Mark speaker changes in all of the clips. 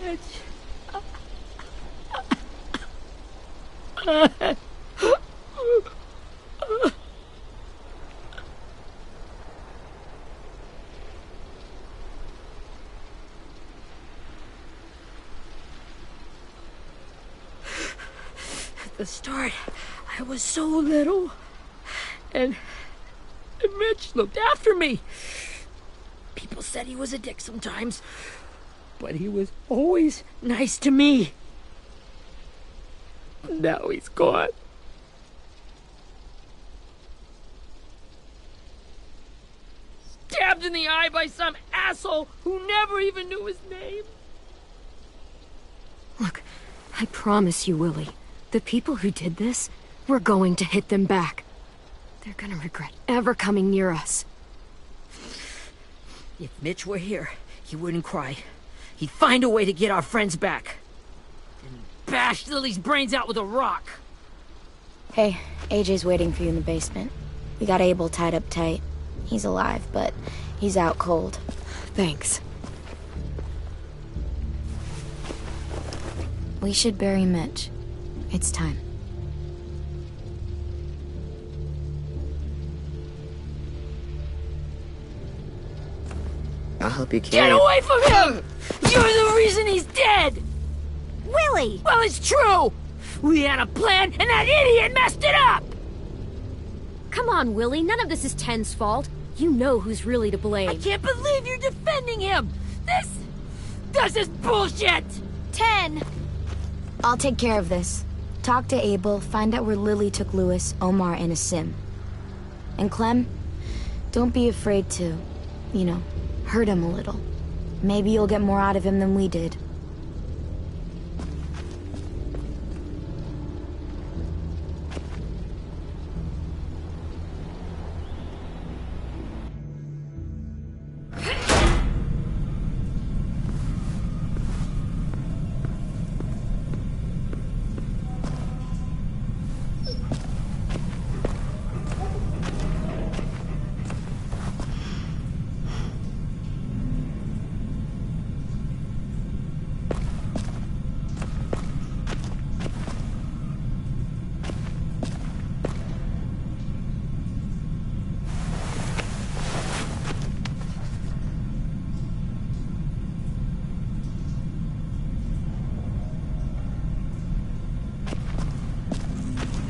Speaker 1: At the start, I was so little, and Mitch looked after me. People said he was a dick sometimes, but he was always nice to me. Now he's gone. Stabbed in the eye by some asshole who never even knew his name.
Speaker 2: Look, I promise you, Willie, the people who did this, we're going to hit them back. They're gonna regret ever coming near us.
Speaker 1: If Mitch were here, he wouldn't cry. He'd find a way to get our friends back. And bash Lily's brains out with a rock.
Speaker 3: Hey, AJ's waiting for you in the basement. We got Abel tied up tight. He's alive, but he's out cold.
Speaker 2: Thanks.
Speaker 3: We should bury Mitch. It's time.
Speaker 4: I'll help you carry
Speaker 1: Get
Speaker 4: it.
Speaker 1: away from him! You're the reason he's dead!
Speaker 2: Willie!
Speaker 1: Well, it's true! We had a plan, and that idiot messed it up!
Speaker 2: Come on, Willie, none of this is Ten's fault. You know who's really to blame.
Speaker 1: I can't believe you're defending him! This is bullshit!
Speaker 3: 10! I'll take care of this. Talk to Abel, find out where Lily took Lewis, Omar, and Asim. And Clem, don't be afraid to, hurt him a little. Maybe you'll get more out of him than we did.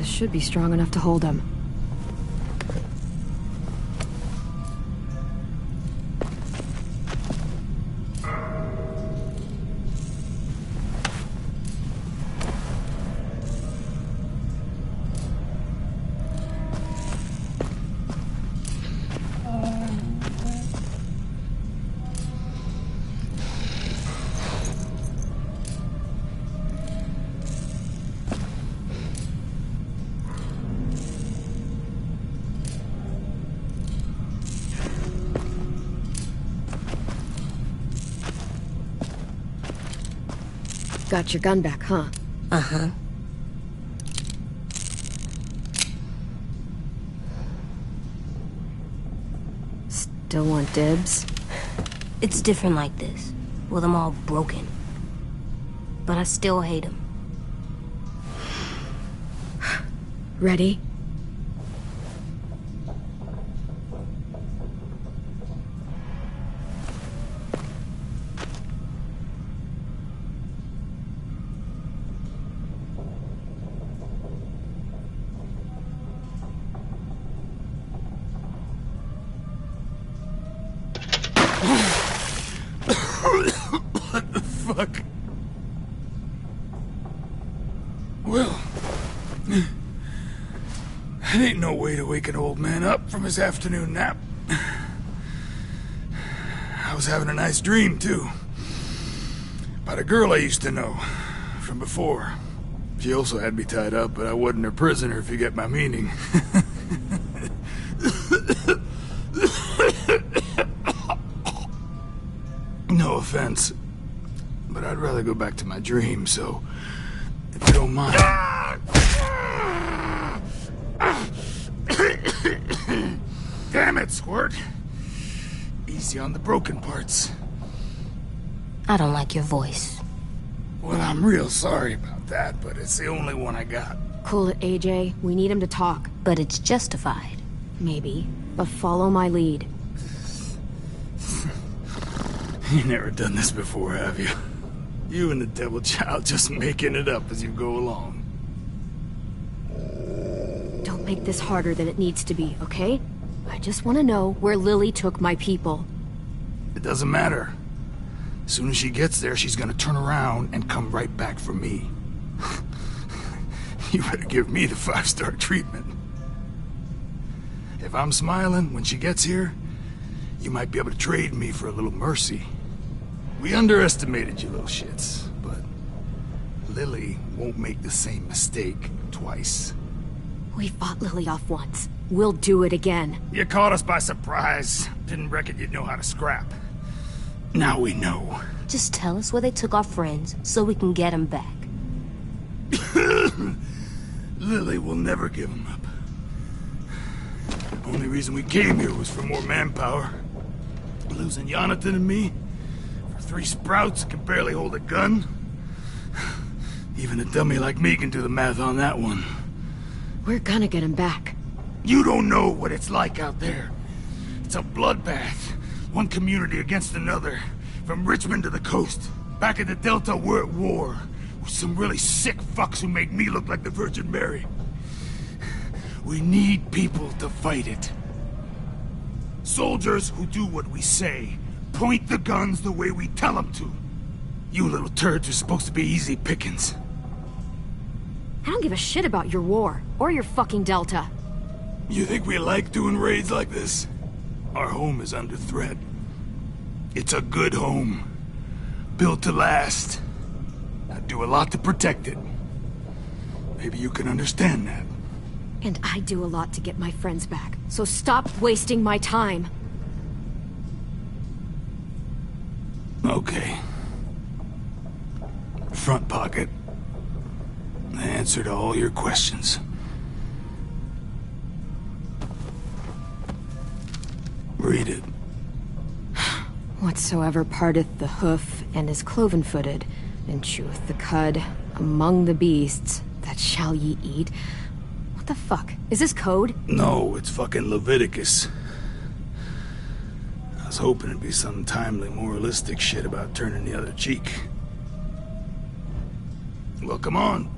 Speaker 2: Should be strong enough to hold him. Got your gun back, huh?
Speaker 5: Uh-huh.
Speaker 2: Still want dibs?
Speaker 5: It's different like this, with them all broken. But I still hate them.
Speaker 2: Ready?
Speaker 6: What the fuck? Well, that ain't no way to wake an old man up from his afternoon nap. I was having a nice dream, too. About a girl I used to know from before. She also had me tied up, but I wasn't her prisoner, if you get my meaning. No offense, but I'd rather go back to my dream, so if you don't mind. Damn it, Squirt. Easy on the broken parts.
Speaker 5: I don't like your voice.
Speaker 6: Well, I'm real sorry about that, but it's the only one I got.
Speaker 2: Cool it, AJ. We need him to talk.
Speaker 5: But it's justified.
Speaker 2: Maybe. But follow my lead.
Speaker 6: You never done this before, have you? You and the Devil Child just making it up as you go along.
Speaker 2: Don't make this harder than it needs to be, okay? I just want to know where Lily took my people.
Speaker 6: It doesn't matter. As soon as she gets there, she's gonna turn around and come right back for me. You better give me the 5-star treatment. If I'm smiling when she gets here, you might be able to trade me for a little mercy. We underestimated you little shits, but Lily won't make the same mistake twice.
Speaker 2: We fought Lily off once. We'll do it again.
Speaker 6: You caught us by surprise. Didn't reckon you'd know how to scrap. Now we know.
Speaker 5: Just tell us where they took our friends so we can get them back.
Speaker 6: Lily will never give them up. Only reason we came here was for more manpower. Losing Jonathan and me for 3 sprouts that can barely hold a gun. Even a dummy like me can do the math on that one.
Speaker 2: We're gonna get him back.
Speaker 6: You don't know what it's like out there. It's a bloodbath. One community against another. From Richmond to the coast. Back at the Delta, we're at war. With some really sick fucks who make me look like the Virgin Mary. We need people to fight it. Soldiers who do what we say. Point the guns the way we tell them to. You little turds are supposed to be easy pickings.
Speaker 2: I don't give a shit about your war, or your fucking Delta.
Speaker 6: You think we like doing raids like this? Our home is under threat. It's a good home. Built to last. I'd do a lot to protect it. Maybe you can understand that.
Speaker 2: And I do a lot to get my friends back, so stop wasting my time.
Speaker 6: Okay. Front pocket. The answer to all your questions. Read it.
Speaker 2: Whatsoever parteth the hoof and is cloven-footed, and cheweth the cud among the beasts, that shall ye eat. What the fuck? Is this code?
Speaker 6: No, it's fucking Leviticus. I was hoping it'd be some timely moralistic shit about turning the other cheek. Well, come on.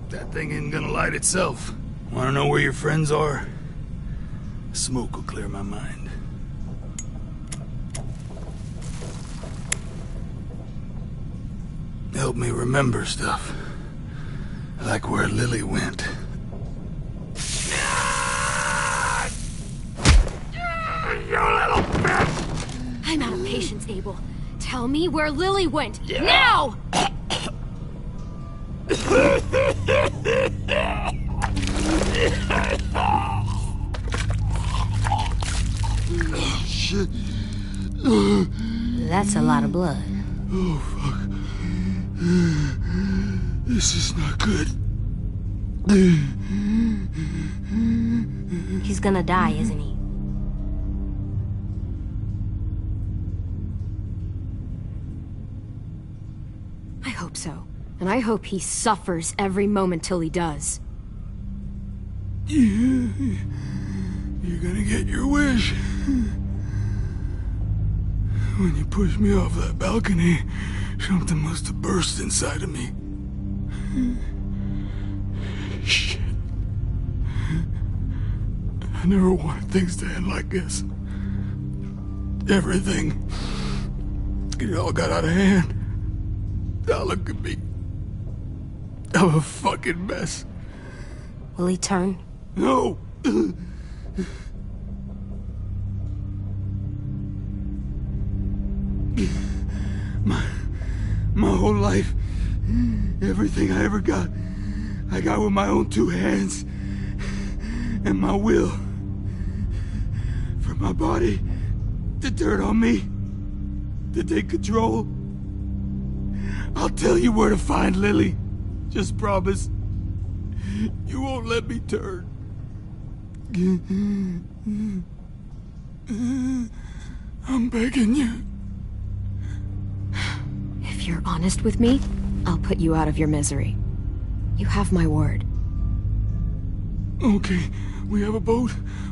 Speaker 6: That thing ain't gonna light itself. Wanna know where your friends are? Smoke will clear my mind. Help me remember stuff. Like where Lily went. You little bitch!
Speaker 2: I'm out of patience, Abel. Tell me where Lily went. Now!
Speaker 6: Shit.
Speaker 5: That's a lot of blood.
Speaker 6: Oh, fuck. This is not good.
Speaker 5: He's gonna die, isn't he?
Speaker 2: I hope so. And I hope he suffers every moment till he does.
Speaker 6: You're gonna get your wish. When you pushed me off that balcony, something must have burst inside of me. Shit. I never wanted things to end like this. Everything. It all got out of hand. Now look at me. I'm a fucking mess.
Speaker 5: Will he turn?
Speaker 6: No! My whole life, everything I ever got, I got with my own 2 hands and my will. For my body to turn on me, to take control. I'll tell you where to find Lily. Just promise you won't let me turn. I'm begging you.
Speaker 2: If you're honest with me, I'll put you out of your misery. You have my word.
Speaker 6: Okay, we have a boat.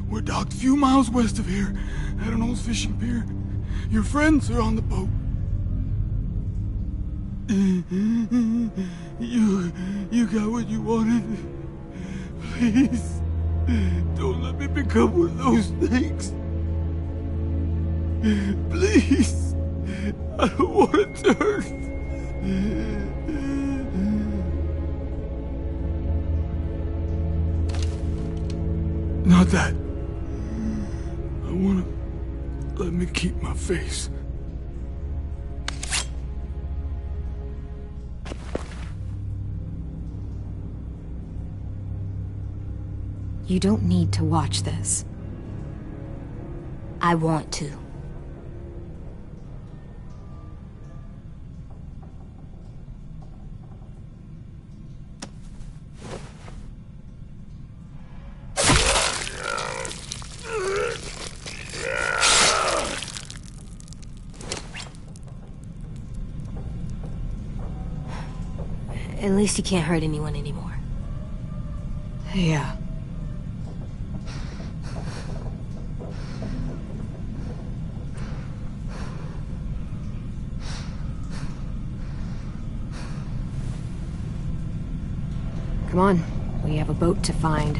Speaker 6: We're docked a few miles west of here, at an old fishing pier. Your friends are on the boat. You got what you wanted. Please, don't let me become one of those things. Please, I don't want to turn. Not that. I want to let me keep my face.
Speaker 2: You don't need to watch this.
Speaker 5: I want to. At least you can't hurt anyone anymore.
Speaker 2: Yeah. Come on, we have a boat to find.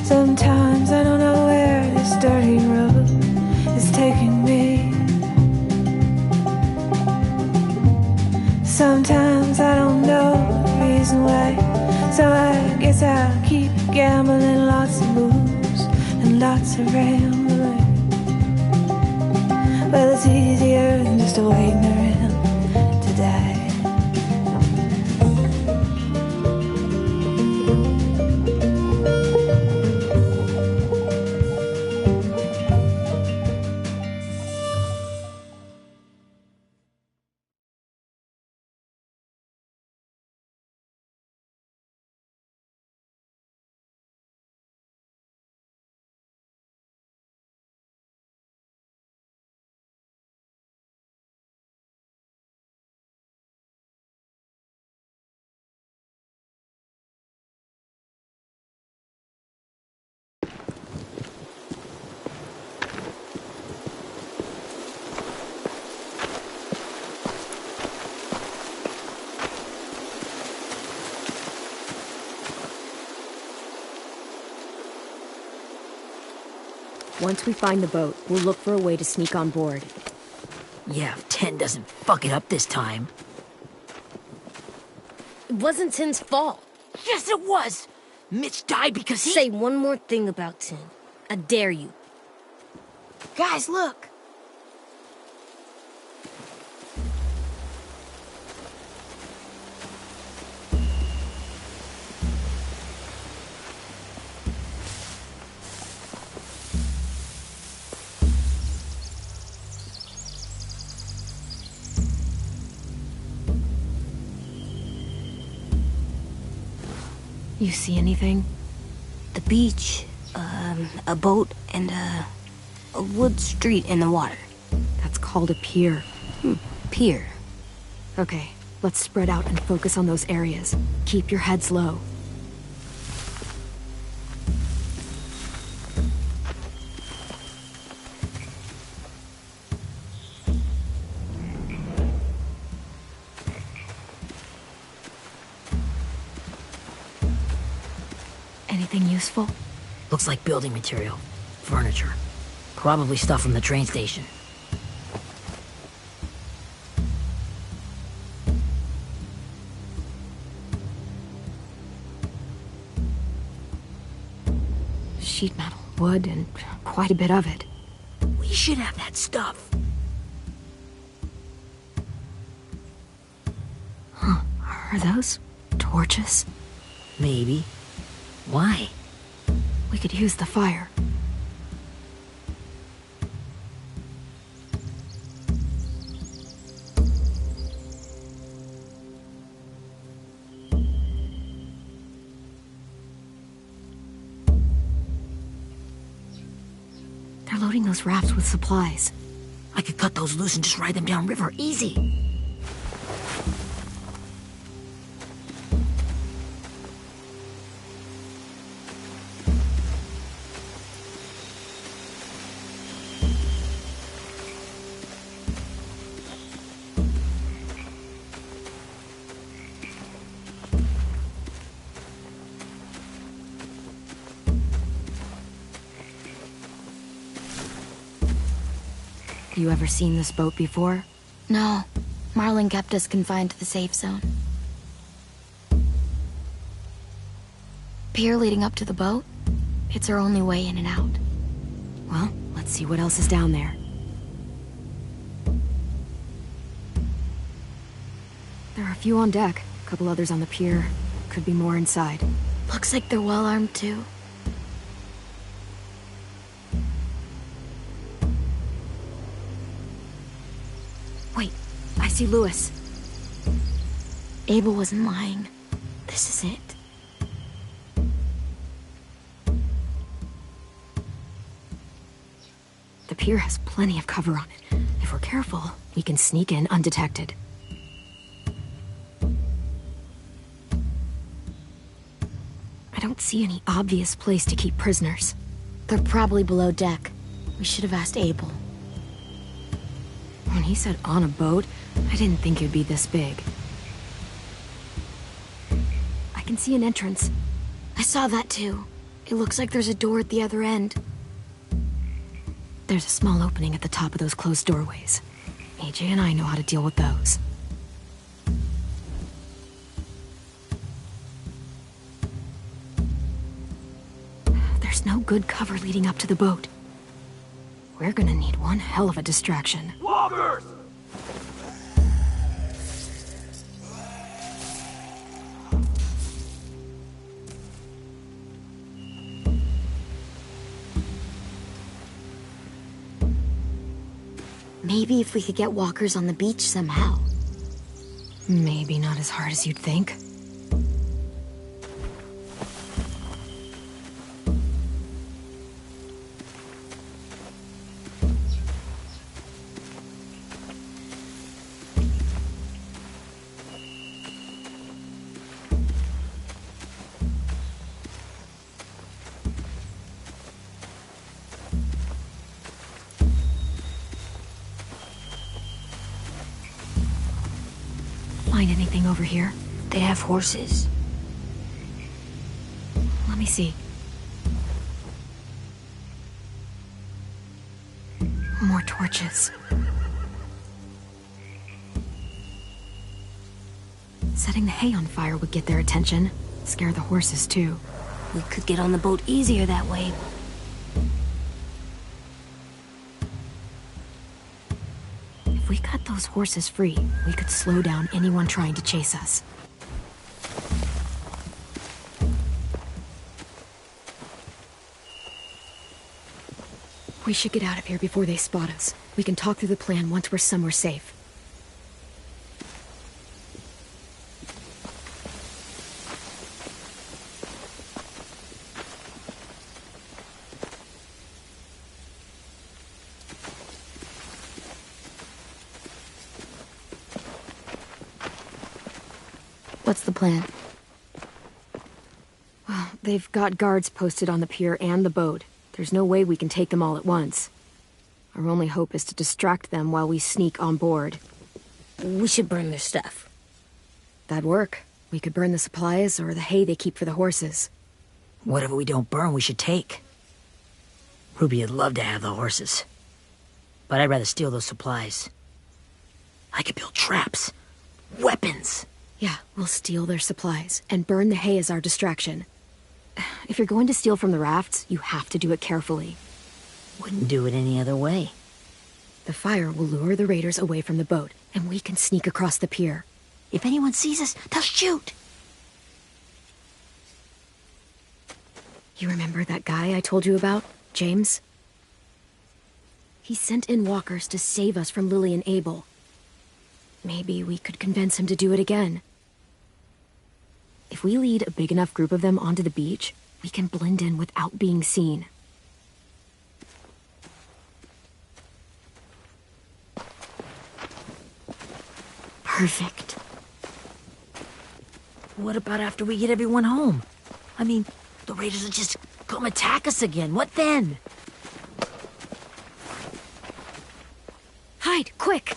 Speaker 4: Sometimes I don't know where this dirty road is taking me. Sometimes I don't know the reason why. So I guess I'll keep gambling, lots of moves and lots of rambling. Well, it's easier than just waiting around to die.
Speaker 2: Once we find the boat, we'll look for a way to sneak on board.
Speaker 1: Yeah, if 10 doesn't fuck it up this time.
Speaker 5: It wasn't Tin's fault.
Speaker 1: Yes, it was! Mitch died because he—
Speaker 5: Say one more thing about Tin. I dare you.
Speaker 3: Guys, look.
Speaker 2: You see anything?
Speaker 5: The beach, a boat, and a wood street in the water.
Speaker 2: That's called a pier.
Speaker 5: Pier.
Speaker 2: Okay, let's spread out and focus on those areas. Keep your heads low. Anything useful?
Speaker 1: Looks like building material. Furniture. Probably stuff from the train station.
Speaker 2: Sheet metal, wood, and quite a bit of it.
Speaker 1: We should have that stuff.
Speaker 2: Huh. Are those torches?
Speaker 1: Maybe. Why?
Speaker 2: We could use the fire. They're loading those rafts with supplies.
Speaker 1: I could cut those loose and just ride them downriver. Easy.
Speaker 2: You ever seen this boat before?
Speaker 3: No. Marlin kept us confined to the safe zone. Pier leading up to the boat? It's our only way in and out.
Speaker 2: Well, let's see what else is down there. There are a few on deck, a couple others on the pier. Could be more inside.
Speaker 3: Looks like they're well armed too.
Speaker 2: Wait, I see Lewis.
Speaker 3: Abel wasn't lying. This is it.
Speaker 2: The pier has plenty of cover on it. If we're careful, we can sneak in undetected. I don't see any obvious place to keep prisoners.
Speaker 3: They're probably below deck. We should have asked Abel.
Speaker 2: When he said on a boat, I didn't think it'd be this big. I can see an entrance.
Speaker 3: I saw that too. It looks like there's a door at the other end.
Speaker 2: There's a small opening at the top of those closed doorways. AJ and I know how to deal with those. There's no good cover leading up to the boat. We're gonna need one hell of a distraction.
Speaker 6: Walkers!
Speaker 3: Maybe if we could get walkers on the beach somehow.
Speaker 2: Maybe not as hard as you'd think. Find anything over here?
Speaker 5: They have horses.
Speaker 2: Let me see. More torches. Setting the hay on fire would get their attention. Scare the horses, too.
Speaker 5: We could get on the boat easier that way.
Speaker 2: If we cut those horses free, we could slow down anyone trying to chase us. We should get out of here before they spot us. We can talk through the plan once we're somewhere safe.
Speaker 3: What's the plan?
Speaker 2: Well, they've got guards posted on the pier and the boat. There's no way we can take them all at once. Our only hope is to distract them while we sneak on board.
Speaker 5: We should burn their stuff.
Speaker 2: That'd work. We could burn the supplies or the hay they keep for the horses.
Speaker 1: Whatever we don't burn, we should take. Ruby would love to have the horses. But I'd rather steal those supplies. I could build traps. Weapons.
Speaker 2: Yeah, we'll steal their supplies and burn the hay as our distraction. If you're going to steal from the rafts, you have to do it carefully.
Speaker 1: Wouldn't do it any other way.
Speaker 2: The fire will lure the raiders away from the boat, and we can sneak across the pier.
Speaker 5: If anyone sees us, they'll shoot.
Speaker 2: You remember that guy I told you about, James? He sent in walkers to save us from Lily and Abel. Maybe we could convince him to do it again. If we lead a big enough group of them onto the beach, we can blend in without being seen.
Speaker 1: Perfect. What about after we get everyone home? I mean, the raiders will just come attack us again. What then?
Speaker 2: Hide, quick!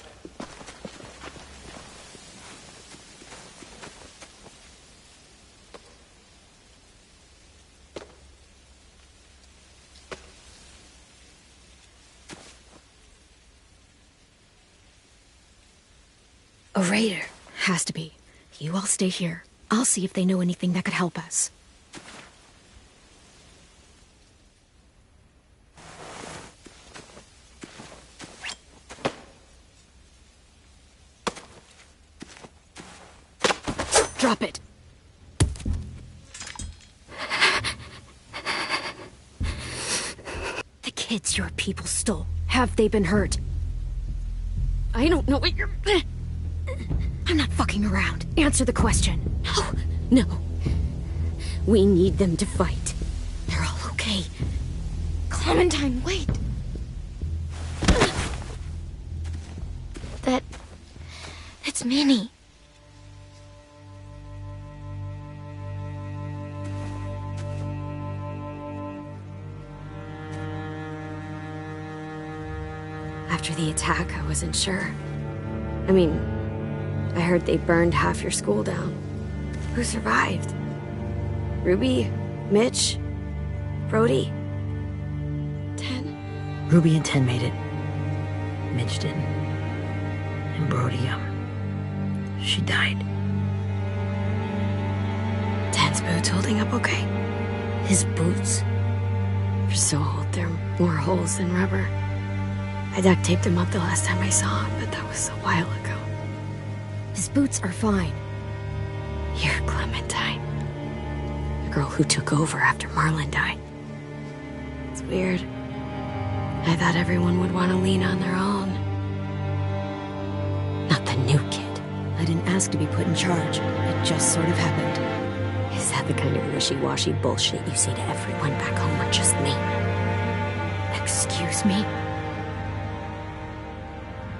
Speaker 2: A raider. Has to be. You all stay here. I'll see if they know anything that could help us. Drop it. The kids your people stole. Have they been hurt? I don't know what you're... I'm not fucking around. Answer the question.
Speaker 5: No. We need them to fight.
Speaker 2: They're all okay.
Speaker 3: Clementine, wait. That's Minnie.
Speaker 2: After the attack, I wasn't sure. I mean, I heard they burned half your school down. Who survived? Ruby? Mitch? Brody? Ten?
Speaker 1: Ruby and Ten made it. Mitch didn't. And Brody, she died.
Speaker 2: Ten's boots holding up okay?
Speaker 1: His boots?
Speaker 2: They're so old, there are more holes than rubber. I duct taped him up the last time I saw him, but that was a while ago. His boots are fine. You're Clementine. The girl who took over after Marlon died. It's weird. I thought everyone would want to lean on their own.
Speaker 5: Not the new kid.
Speaker 2: I didn't ask to be put in charge. It just sort of happened.
Speaker 5: Is that the kind of wishy-washy bullshit you say to everyone back home, or just me?
Speaker 2: Excuse me?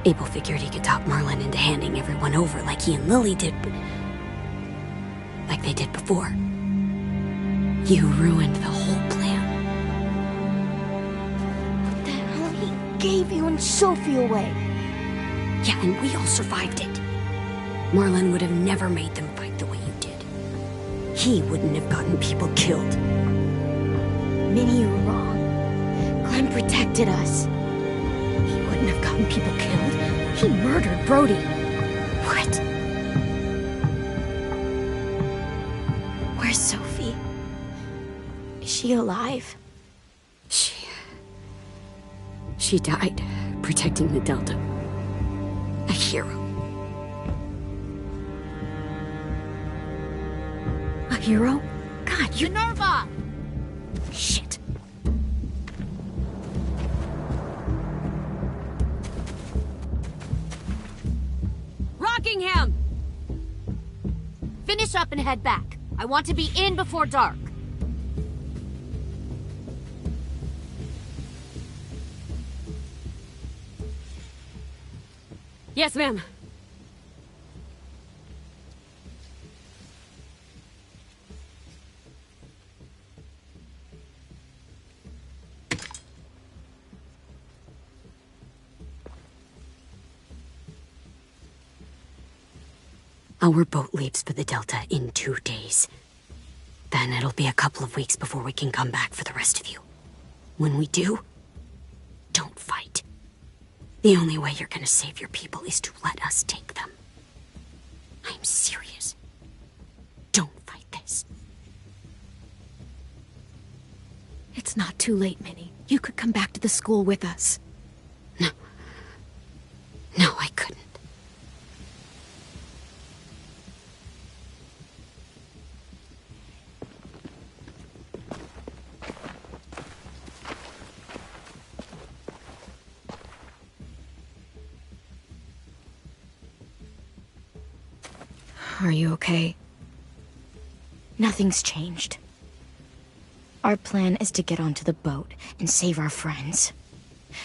Speaker 5: Abel figured he could talk Marlon into handing everyone over like he and Lily did, like they did before. You ruined the whole plan.
Speaker 3: What the hell? He gave you and Sophie away.
Speaker 5: Yeah, and we all survived it. Marlon would have never made them fight the way you did. He wouldn't have gotten people killed.
Speaker 3: Minnie, you're wrong. Clem protected us.
Speaker 2: He wouldn't have gotten people killed. He murdered Brody.
Speaker 3: What? Where's Sophie? Is she alive?
Speaker 5: She died protecting the Delta. A hero.
Speaker 2: A hero? God, you...
Speaker 1: Minerva!
Speaker 2: Shit.
Speaker 1: Rockingham! Finish up and head back. I want to be in before dark.
Speaker 2: Yes, ma'am.
Speaker 5: Our boat leaves for the Delta in 2 days. Then it'll be a couple of weeks before we can come back for the rest of you. When we do, don't fight. The only way you're gonna save your people is to let us take them. I'm serious. Don't fight this.
Speaker 2: It's not too late, Minnie. You could come back to the school with us.
Speaker 5: No, I couldn't. Are you okay?
Speaker 3: Nothing's changed. Our plan is to get onto the boat and save our friends.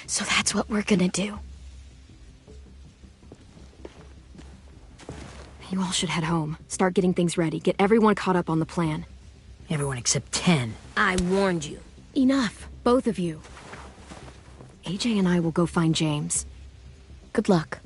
Speaker 3: So that's what we're gonna do.
Speaker 2: You all should head home. Start getting things ready. Get everyone caught up on the plan.
Speaker 1: Everyone except 10.
Speaker 7: I warned you.
Speaker 2: Enough, both of you. AJ and I will go find James.
Speaker 3: Good luck.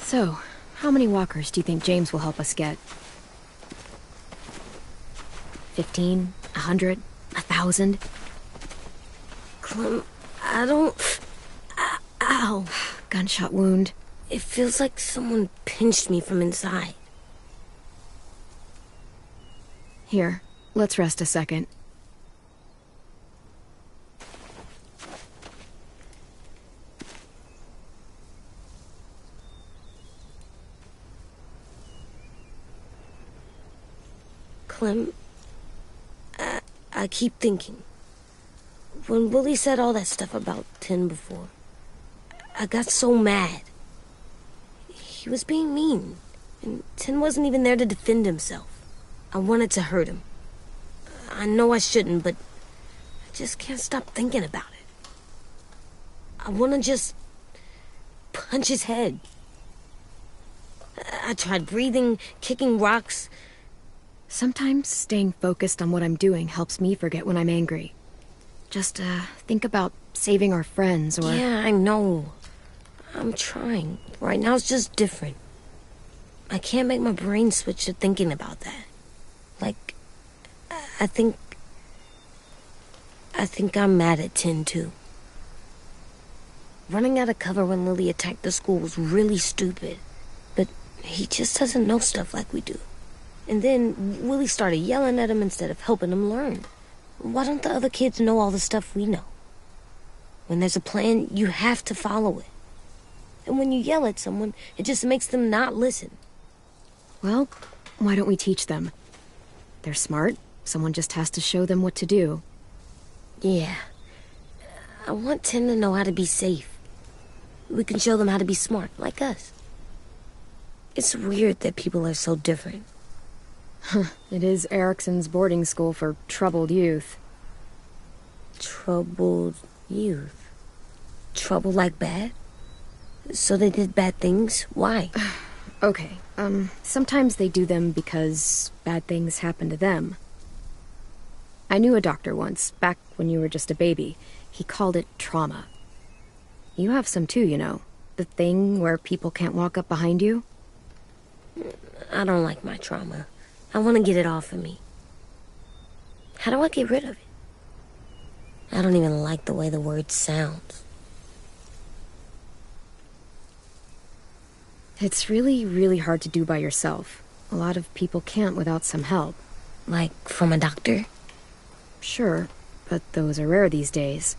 Speaker 2: So, how many walkers do you think James will help us get? 15? 100? 1,000?
Speaker 7: Clem, I don't... Ow.
Speaker 2: Gunshot wound.
Speaker 7: It feels like someone pinched me from inside.
Speaker 2: Here, let's rest a second.
Speaker 7: Clem, I keep thinking. When Willie said all that stuff about Tin before, I got so mad. He was being mean, and Tin wasn't even there to defend himself. I wanted to hurt him. I know I shouldn't, but I just can't stop thinking about it. I want to just punch his head. I tried breathing, kicking rocks.
Speaker 2: Sometimes staying focused on what I'm doing helps me forget when I'm angry. Just, think about saving our friends, or...
Speaker 7: Yeah, I know. I'm trying. Right now it's just different. I can't make my brain switch to thinking about that. Like, I think I'm mad at Tin, too. Running out of cover when Lily attacked the school was really stupid. But he just doesn't know stuff like we do. And then Willie started yelling at him instead of helping him learn. Why don't the other kids know all the stuff we know? When there's a plan, you have to follow it. And when you yell at someone, it just makes them not listen.
Speaker 2: Well, why don't we teach them? They're smart. Someone just has to show them what to do.
Speaker 7: Yeah. I want Tin to know how to be safe. We can show them how to be smart, like us. It's weird that people are so different.
Speaker 2: It is Erickson's boarding school for troubled youth.
Speaker 7: Troubled youth? Trouble like bad? So they did bad things? Why?
Speaker 2: Okay, sometimes they do them because bad things happen to them. I knew a doctor once, back when you were just a baby. He called it trauma. You have some too, you know. The thing where people can't walk up behind you.
Speaker 7: I don't like my trauma. I want to get it off of me. How do I get rid of it? I don't even like the way the word sounds.
Speaker 2: It's really, really hard to do by yourself. A lot of people can't without some help.
Speaker 7: Like from a doctor?
Speaker 2: Sure, but those are rare these days.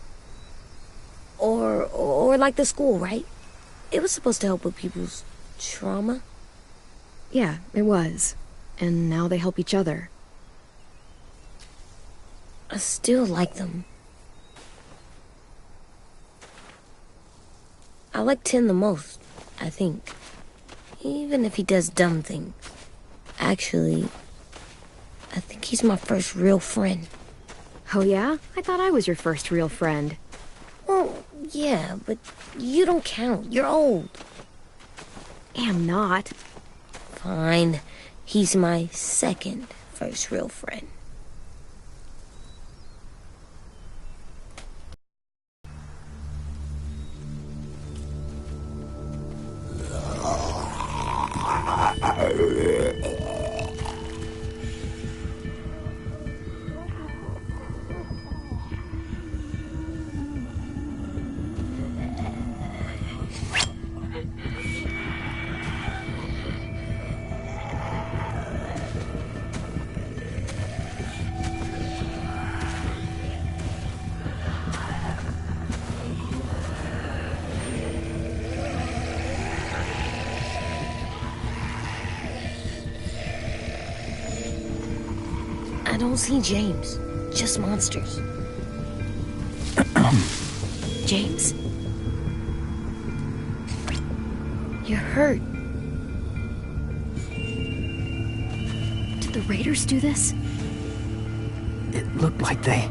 Speaker 7: Or like the school, right? It was supposed to help with people's trauma.
Speaker 2: Yeah, it was. And now they help each other.
Speaker 7: I still like them. I like Tin the most, I think. Even if he does dumb things. Actually, I think he's my first real friend.
Speaker 2: Oh yeah? I thought I was your first real friend.
Speaker 7: Well, yeah, but you don't count. You're old.
Speaker 2: Am not.
Speaker 7: Fine. He's my second first real friend. I don't see James. Just monsters.
Speaker 2: James?
Speaker 7: You're hurt.
Speaker 2: Did the Raiders do this?
Speaker 8: It looked like they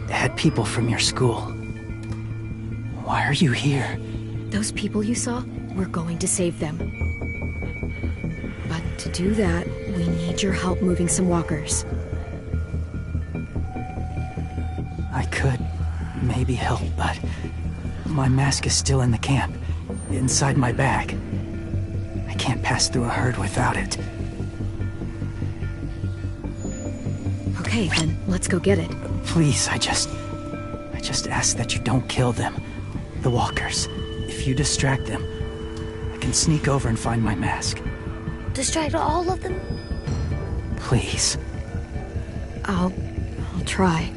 Speaker 8: had people from your school. Why are you here?
Speaker 2: Those people you saw, we're going to save them. But to do that, we need your help moving some walkers.
Speaker 8: I could maybe help, but my mask is still in the camp, inside my bag. I can't pass through a herd without it.
Speaker 2: Okay, then let's go get it.
Speaker 8: Please, I just ask that you don't kill them. The walkers. If you distract them, I can sneak over and find my mask.
Speaker 7: Distract all of them?
Speaker 8: Please.
Speaker 2: I'll try.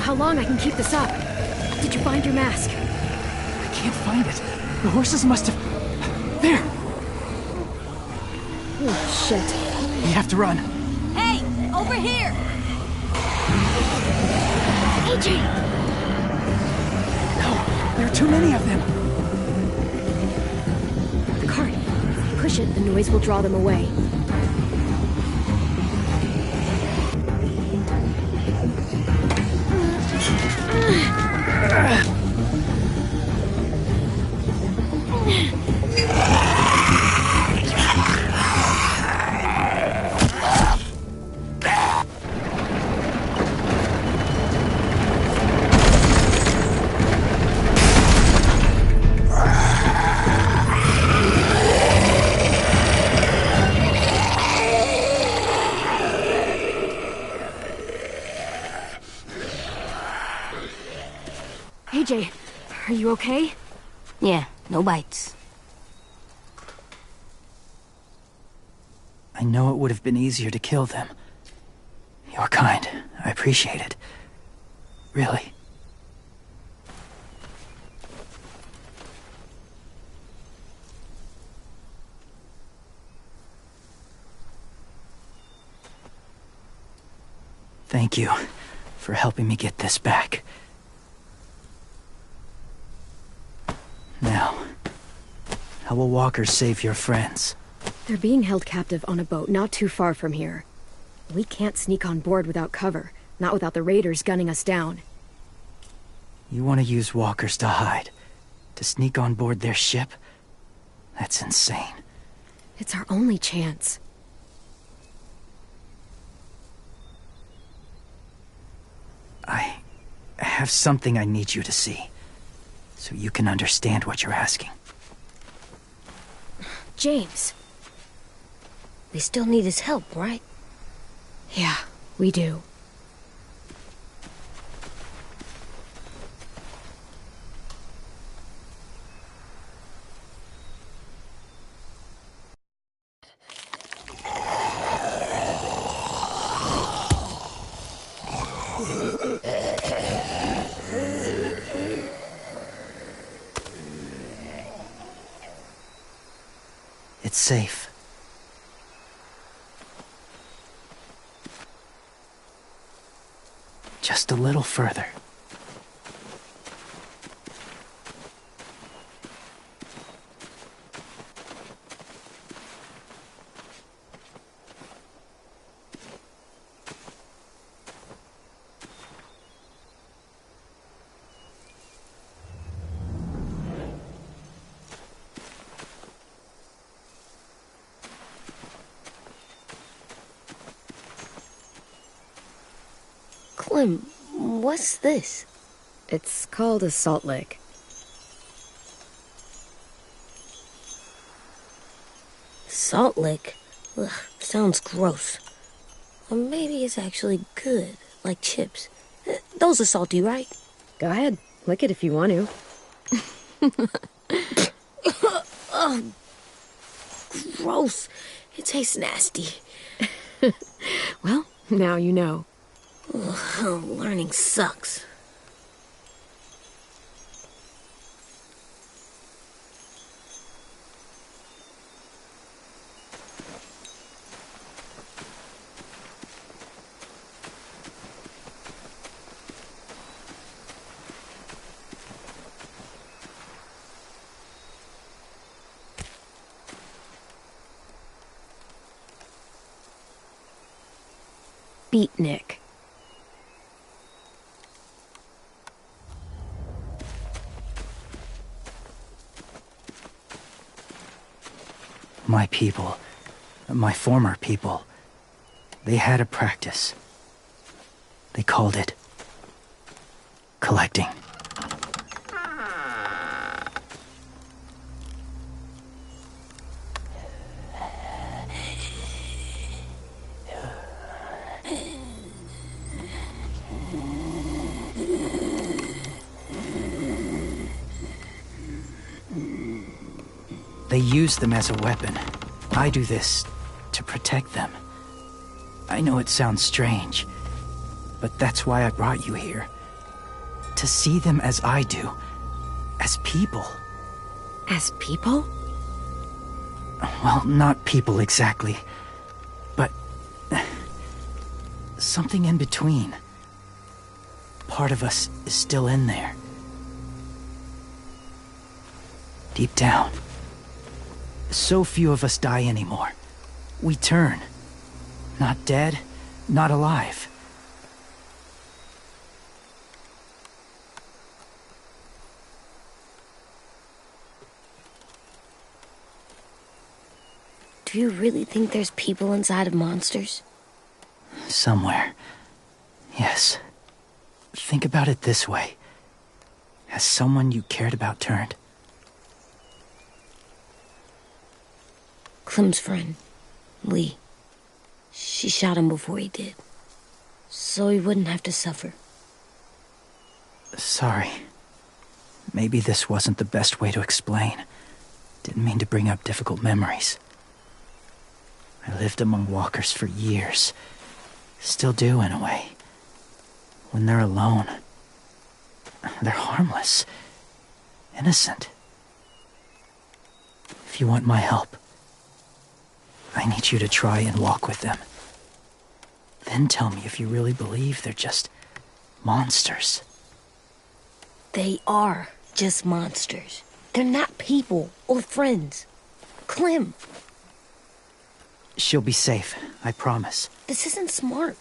Speaker 2: How long I can keep this up? Did you find your mask?
Speaker 8: I can't find it. The horses must have... There!
Speaker 2: Oh, shit.
Speaker 8: We have to run.
Speaker 2: Hey! Over here! AJ!
Speaker 8: No, there are too many of them.
Speaker 2: The cart. If we push it, the noise will draw them away. CJ, are you okay?
Speaker 7: Yeah, no bites.
Speaker 8: I know it would have been easier to kill them. You're kind. I appreciate it. Really. Thank you for helping me get this back. Now, how will walkers save your friends?
Speaker 2: They're being held captive on a boat not too far from here. We can't sneak on board without cover, not without the raiders gunning us down.
Speaker 8: You want to use walkers to hide? To sneak on board their ship? That's insane.
Speaker 2: It's our only chance.
Speaker 8: I have something I need you to see, so you can understand what you're asking.
Speaker 2: James.
Speaker 7: We still need his help, right?
Speaker 2: Yeah, we do.
Speaker 8: It's safe. Just a little further.
Speaker 7: Clem, what's this?
Speaker 2: It's called a salt lick.
Speaker 7: Salt lick? Ugh, sounds gross. Or maybe it's actually good, like chips. Those are salty, right?
Speaker 2: Go ahead, lick it if you want to.
Speaker 7: Ugh, gross. It tastes nasty.
Speaker 2: Well, now you know.
Speaker 7: Ugh, learning sucks.
Speaker 2: Beatnik.
Speaker 8: My people, my former people, they had a practice. They called it collecting. They use them as a weapon. I do this to protect them. I know it sounds strange, but that's why I brought you here. To see them as I do. As people.
Speaker 2: As people?
Speaker 8: Well, not people exactly, but something in between. Part of us is still in there. Deep down. So few of us die anymore. We turn. Not dead, not alive.
Speaker 7: Do you really think there's people inside of monsters?
Speaker 8: Somewhere. Yes. Think about it this way. Has someone you cared about turned?
Speaker 7: Clem's friend, Lee. She shot him before he did. So he wouldn't have to suffer.
Speaker 8: Sorry. Maybe this wasn't the best way to explain. Didn't mean to bring up difficult memories. I lived among walkers for years. Still do, in a way. When they're alone, they're harmless. Innocent. If you want my help, I need you to try and walk with them. Then tell me if you really believe they're just monsters.
Speaker 7: They are just monsters. They're not people or friends. Clem,
Speaker 8: She'll be safe, I promise.
Speaker 7: this isn't smart.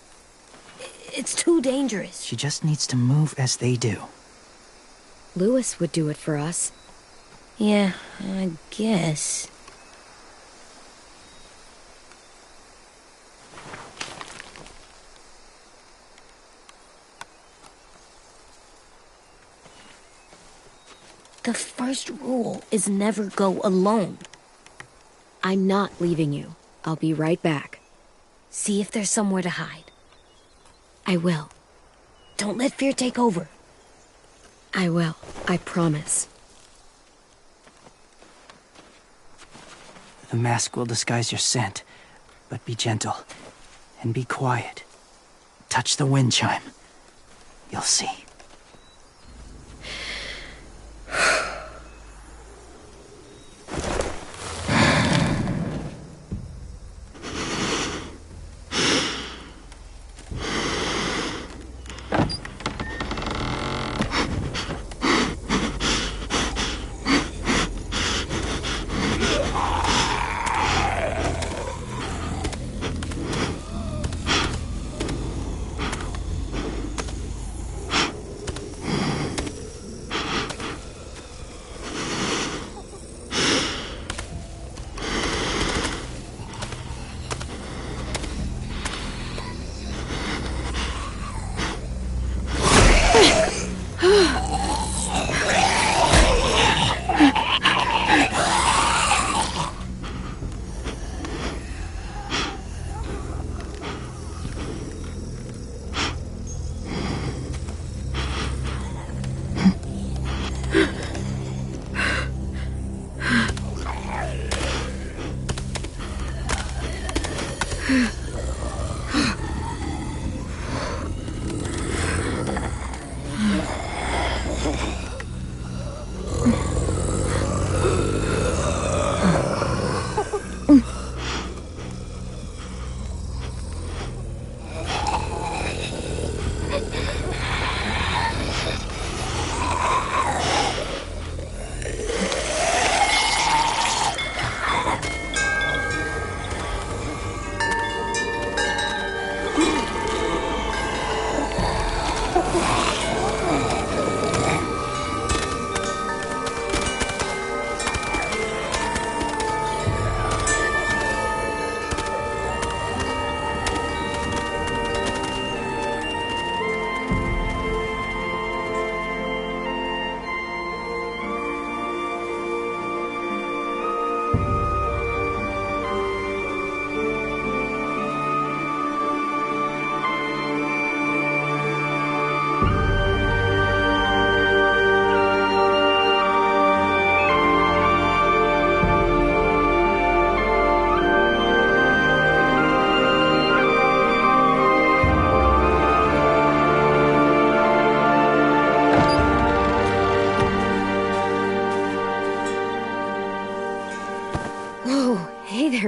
Speaker 7: It's too dangerous.
Speaker 8: She just needs to move as they do.
Speaker 2: Louis would do it for us.
Speaker 7: Yeah, I guess. The first rule is never go alone.
Speaker 2: I'm not leaving you. I'll be right back.
Speaker 7: See if there's somewhere to hide.
Speaker 2: I will.
Speaker 7: Don't let fear take over.
Speaker 2: I will. I promise.
Speaker 8: The mask will disguise your scent, but be gentle and be quiet. Touch the wind chime. You'll see.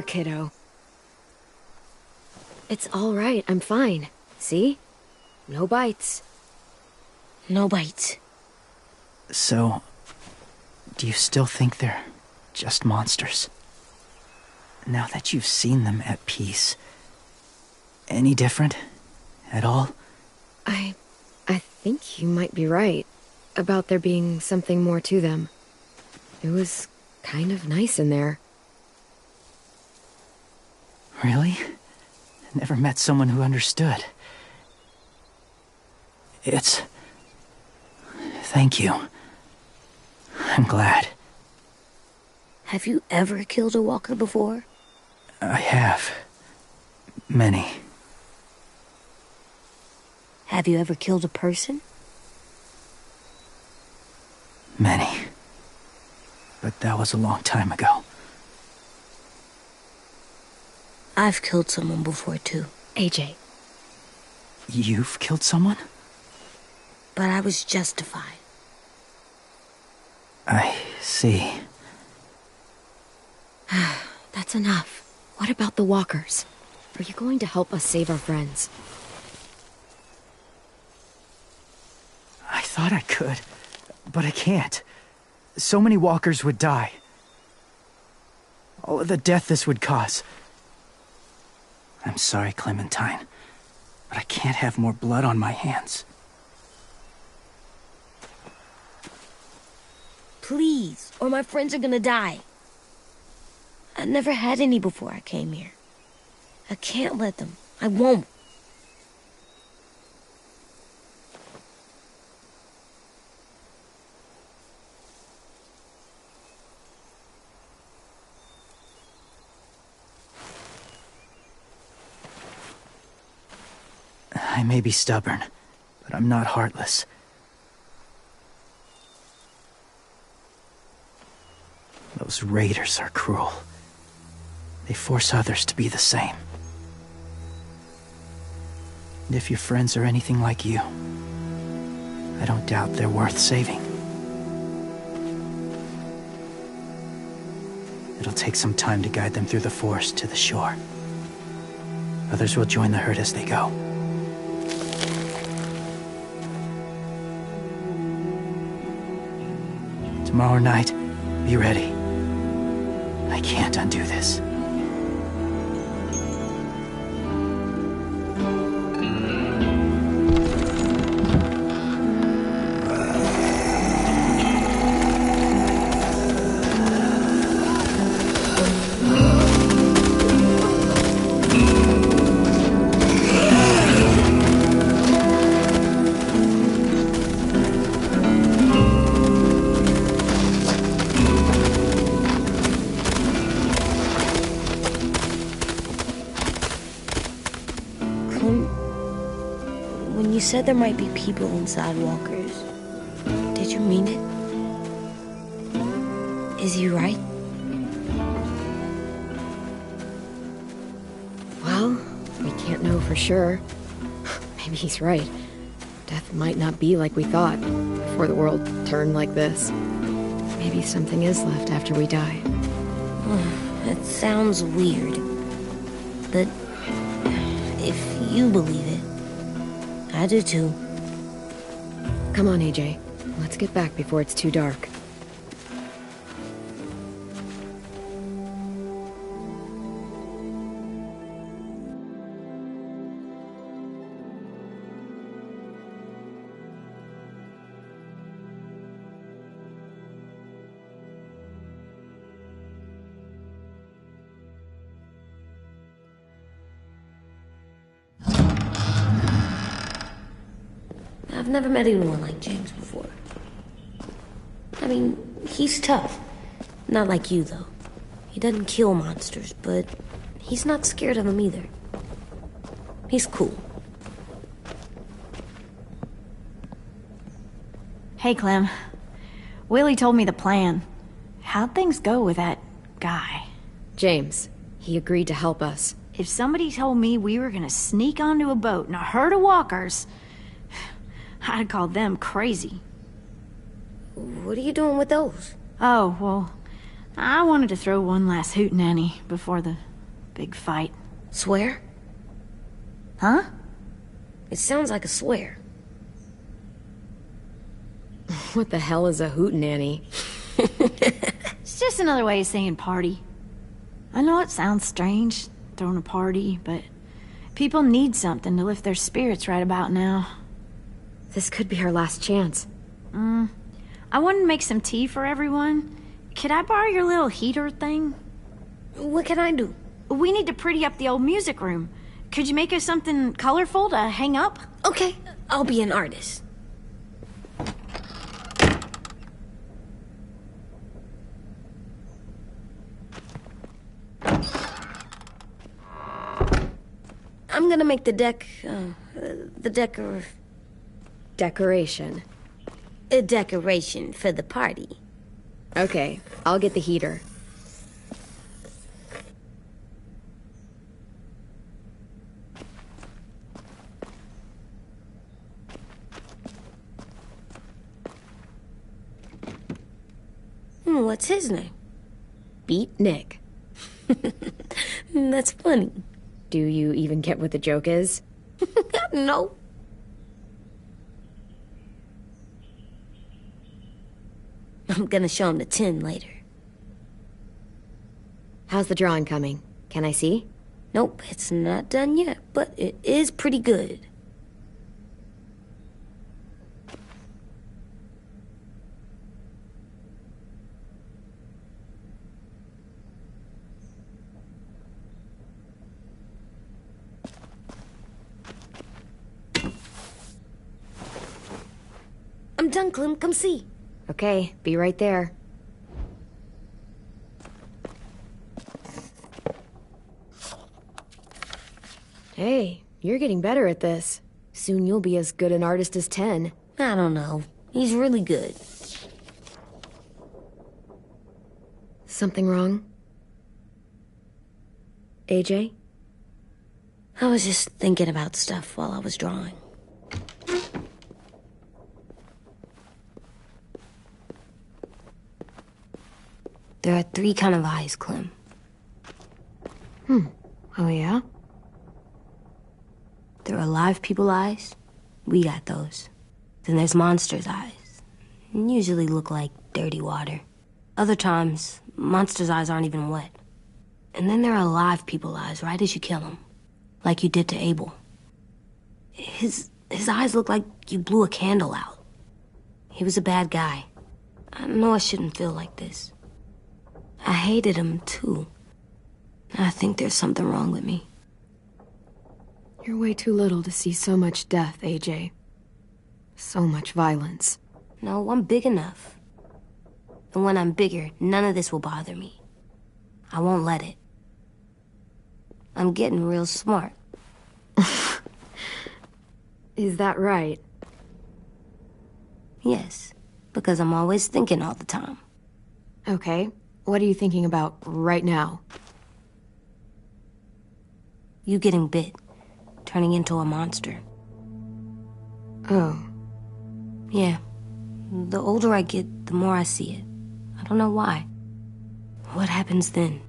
Speaker 2: Kiddo. It's all right. I'm fine. See? No bites.
Speaker 7: No bites.
Speaker 8: So, do you still think they're just monsters? Now that you've seen them at peace, any different at all?
Speaker 2: I think you might be right about there being something more to them. It was kind of nice in there.
Speaker 8: Really? Never met someone who understood. Thank you. I'm glad.
Speaker 7: Have you ever killed a walker before?
Speaker 8: I have. Many.
Speaker 7: Have you ever killed a person?
Speaker 8: Many. But that was a long time ago.
Speaker 7: I've killed someone before, too.
Speaker 2: AJ.
Speaker 8: You've killed someone?
Speaker 7: But I was justified.
Speaker 8: I see.
Speaker 2: That's enough. What about the walkers? Are you going to help us save our friends?
Speaker 8: I thought I could, but I can't. So many walkers would die. All of the death this would cause. I'm sorry, Clementine, but I can't have more blood on my hands.
Speaker 7: Please, or my friends are gonna die. I never had any before I came here. I can't let them. I won't.
Speaker 8: I may be stubborn, but I'm not heartless. Those raiders are cruel. They force others to be the same. And if your friends are anything like you, I don't doubt they're worth saving. It'll take some time to guide them through the forest to the shore. Others will join the herd as they go. Tomorrow night, be ready. I can't undo this.
Speaker 7: When you said there might be people inside walkers, did you mean it? Is he right?
Speaker 2: Well, we can't know for sure. Maybe he's right. Death might not be like we thought before the world turned like this. Maybe something is left after we die.
Speaker 7: It sounds weird, but if you believe it, I do too.
Speaker 2: Come on, AJ. Let's get back before it's too dark.
Speaker 7: I've never met anyone like James before. I mean, he's tough. Not like you, though. He doesn't kill monsters, but he's not scared of them either. He's cool.
Speaker 9: Hey, Clem. Willie told me the plan. How'd things go with that guy?
Speaker 2: James, he agreed to help us.
Speaker 9: If somebody told me we were gonna sneak onto a boat in a herd of walkers, I'd call them crazy.
Speaker 7: What are you doing with those?
Speaker 9: Oh, well, I wanted to throw one last hootenanny before the big fight.
Speaker 7: Swear?
Speaker 9: Huh?
Speaker 7: It sounds like a swear.
Speaker 2: What the hell is a hootenanny?
Speaker 9: It's just another way of saying party. I know it sounds strange, throwing a party, but people need something to lift their spirits right about now.
Speaker 2: This could be our last chance.
Speaker 9: I wanted to make some tea for everyone. Could I borrow your little heater thing?
Speaker 7: What can I do?
Speaker 9: We need to pretty up the old music room. Could you make us something colorful to hang up?
Speaker 7: Okay, I'll be an artist. I'm gonna make the decoration. a decoration for the party.
Speaker 2: Okay, I'll get the heater.
Speaker 7: What's his name?
Speaker 2: Beat Nick.
Speaker 7: That's funny.
Speaker 2: Do you even get what the joke is?
Speaker 7: No. I'm gonna show him the tin later.
Speaker 2: How's the drawing coming? Can I see?
Speaker 7: Nope, it's not done yet, but it is pretty good. I'm done, Clem. Come see.
Speaker 2: Okay, be right there. Hey, you're getting better at this. Soon you'll be as good an artist as 10.
Speaker 7: I don't know. He's really good.
Speaker 2: Something wrong? AJ?
Speaker 7: I was just thinking about stuff while I was drawing. There are 3 kind of eyes, Clem.
Speaker 2: Oh yeah?
Speaker 7: There are live people eyes. We got those. Then there's monsters' eyes. Usually look like dirty water. Other times, monsters' eyes aren't even wet. And then there are live people eyes right as you kill them. Like you did to Abel. His eyes look like you blew a candle out. He was a bad guy. I know I shouldn't feel like this. I hated him, too. I think there's something wrong with me.
Speaker 2: You're way too little to see so much death, AJ. So much violence.
Speaker 7: No, I'm big enough. And when I'm bigger, none of this will bother me. I won't let it. I'm getting real smart.
Speaker 2: Is that right?
Speaker 7: Yes, because I'm always thinking all the time.
Speaker 2: Okay, what are you thinking about right now?
Speaker 7: You getting bit, turning into a monster.
Speaker 2: Oh.
Speaker 7: Yeah. The older I get, the more I see it. I don't know why. What happens then?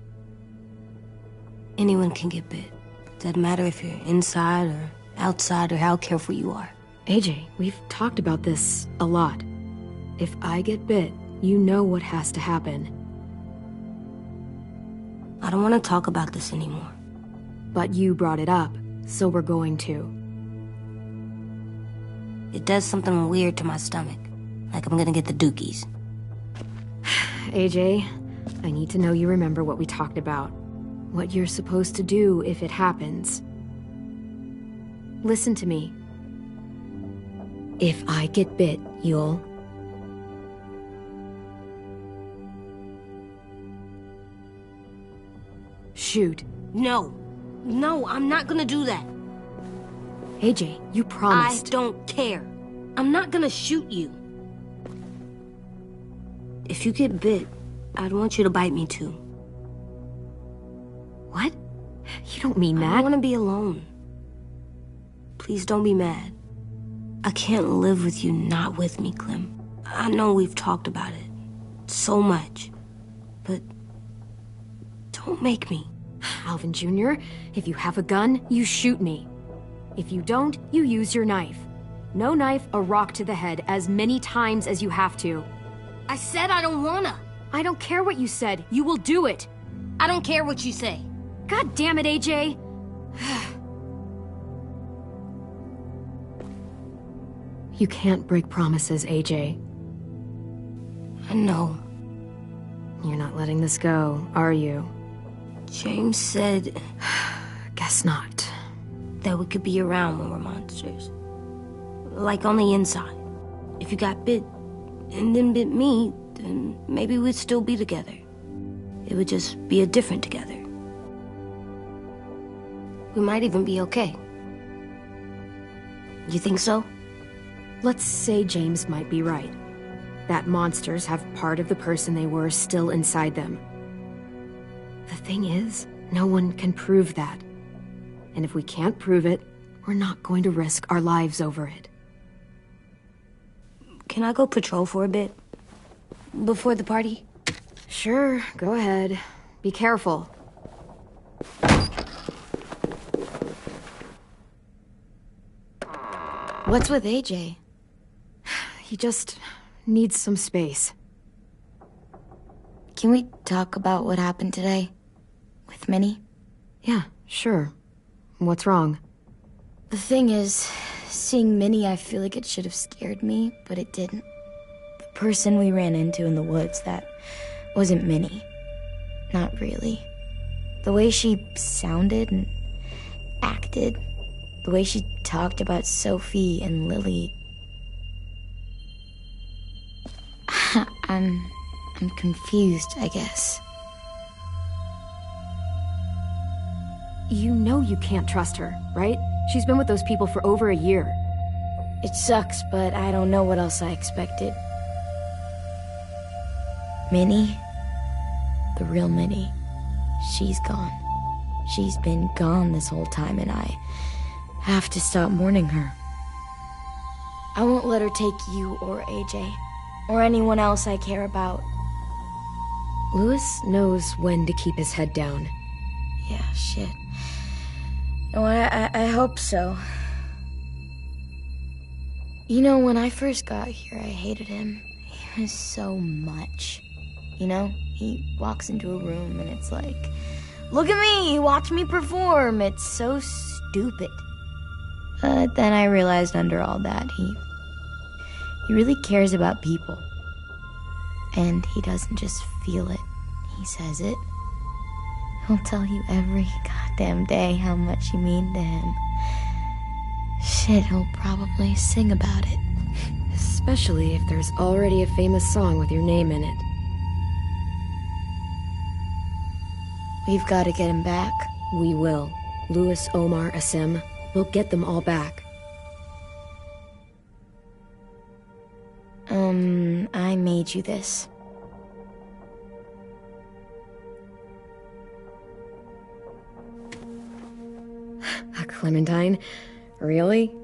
Speaker 7: Anyone can get bit. Doesn't matter if you're inside or outside or how careful you are.
Speaker 2: AJ, we've talked about this a lot. If I get bit, you know what has to happen.
Speaker 7: I don't want to talk about this anymore.
Speaker 2: But you brought it up, so we're going to.
Speaker 7: It does something weird to my stomach. Like I'm gonna get the dookies.
Speaker 2: AJ, I need to know you remember what we talked about. What you're supposed to do if it happens. Listen to me. If I get bit, you'll... shoot.
Speaker 7: No. No, I'm not gonna do that.
Speaker 2: AJ, you promised.
Speaker 7: I don't care. I'm not gonna shoot you. If you get bit, I'd want you to bite me too.
Speaker 2: What? You don't mean that.
Speaker 7: I want to be alone. Please don't be mad. I can't live with you not with me, Clem. I know we've talked about it so much, but don't make me.
Speaker 2: Alvin Jr., if you have a gun, you shoot me. If you don't, you use your knife. No knife, a rock to the head as many times as you have to.
Speaker 7: I said I don't wanna.
Speaker 2: I don't care what you said. You will do it.
Speaker 7: I don't care what you say.
Speaker 2: God damn it, AJ. You can't break promises, AJ.
Speaker 7: I know.
Speaker 2: You're not letting this go, are you?
Speaker 7: James said...
Speaker 2: Guess not.
Speaker 7: That we could be around when we're monsters. Like on the inside. If you got bit and then bit me, then maybe we'd still be together. It would just be a different together. We might even be okay. You think so?
Speaker 2: Let's say James might be right. that monsters have part of the person they were still inside them. The thing is, no one can prove that. And if we can't prove it, we're not going to risk our lives over it.
Speaker 7: Can I go patrol for a bit? Before the party?
Speaker 2: Sure, go ahead. Be careful.
Speaker 3: What's with AJ?
Speaker 2: He just needs some space.
Speaker 3: Can we talk about what happened today? With Minnie?
Speaker 2: Yeah, sure. What's wrong?
Speaker 3: The thing is, seeing Minnie, I feel like it should have scared me, but it didn't. The person we ran into in the woods, that wasn't Minnie. Not really. The way she sounded and acted, the way she talked about Sophie and Lily. I'm confused, I guess.
Speaker 2: You know you can't trust her, right? She's been with those people for over a year.
Speaker 3: It sucks, but I don't know what else I expected. Minnie? The real Minnie. She's gone. She's been gone this whole time, and I have to stop mourning her. I won't let her take you or AJ, or anyone else I care about.
Speaker 2: Louis knows when to keep his head down.
Speaker 3: Yeah, shit. No, I hope so. You know, when I first got here, I hated him. He was so much. You know, he walks into a room and it's like, look at me, watch me perform. It's so stupid. But then I realized under all that, he really cares about people. And he doesn't just feel it, he says it. He'll tell you every goddamn day how much you mean to him. Shit, he'll probably sing about it.
Speaker 2: Especially if there's already a famous song with your name in it.
Speaker 3: We've got to get him back.
Speaker 2: We will. Louis, Omar, Asim. We'll get them all back.
Speaker 3: I made you this.
Speaker 2: A Clementine? Really?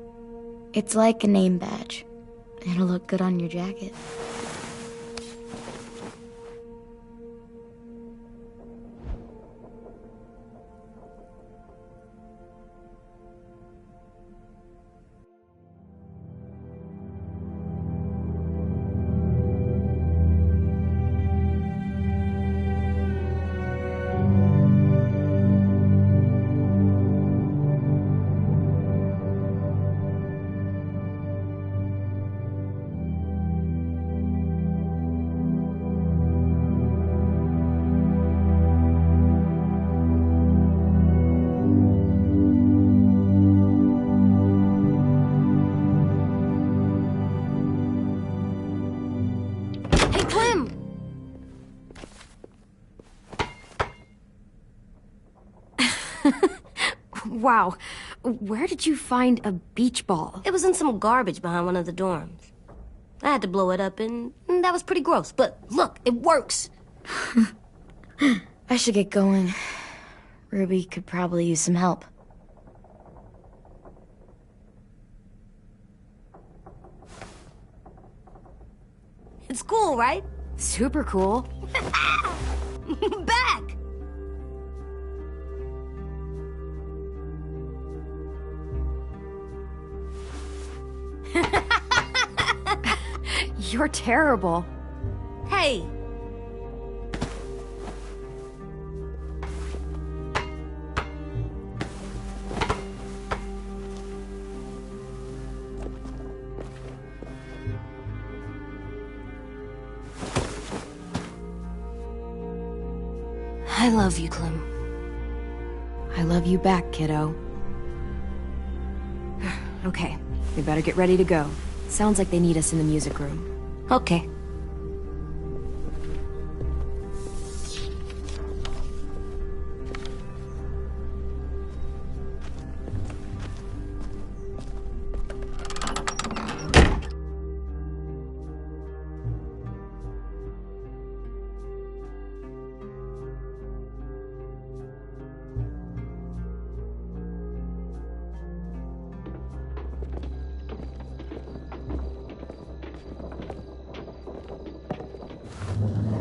Speaker 3: It's like a name badge. It'll look good on your jacket.
Speaker 2: Wow. Where did you find a beach ball?
Speaker 7: It was in some garbage behind one of the dorms. I had to blow it up, and that was pretty gross. But look, it works.
Speaker 3: I should get going. Ruby could probably use some help.
Speaker 7: It's cool, right?
Speaker 2: Super cool.
Speaker 7: Back!
Speaker 2: You're terrible.
Speaker 7: Hey! I love you, Clem.
Speaker 2: I love you back, kiddo. Okay, we better get ready to go. Sounds like they need us in the music room.
Speaker 7: Okay.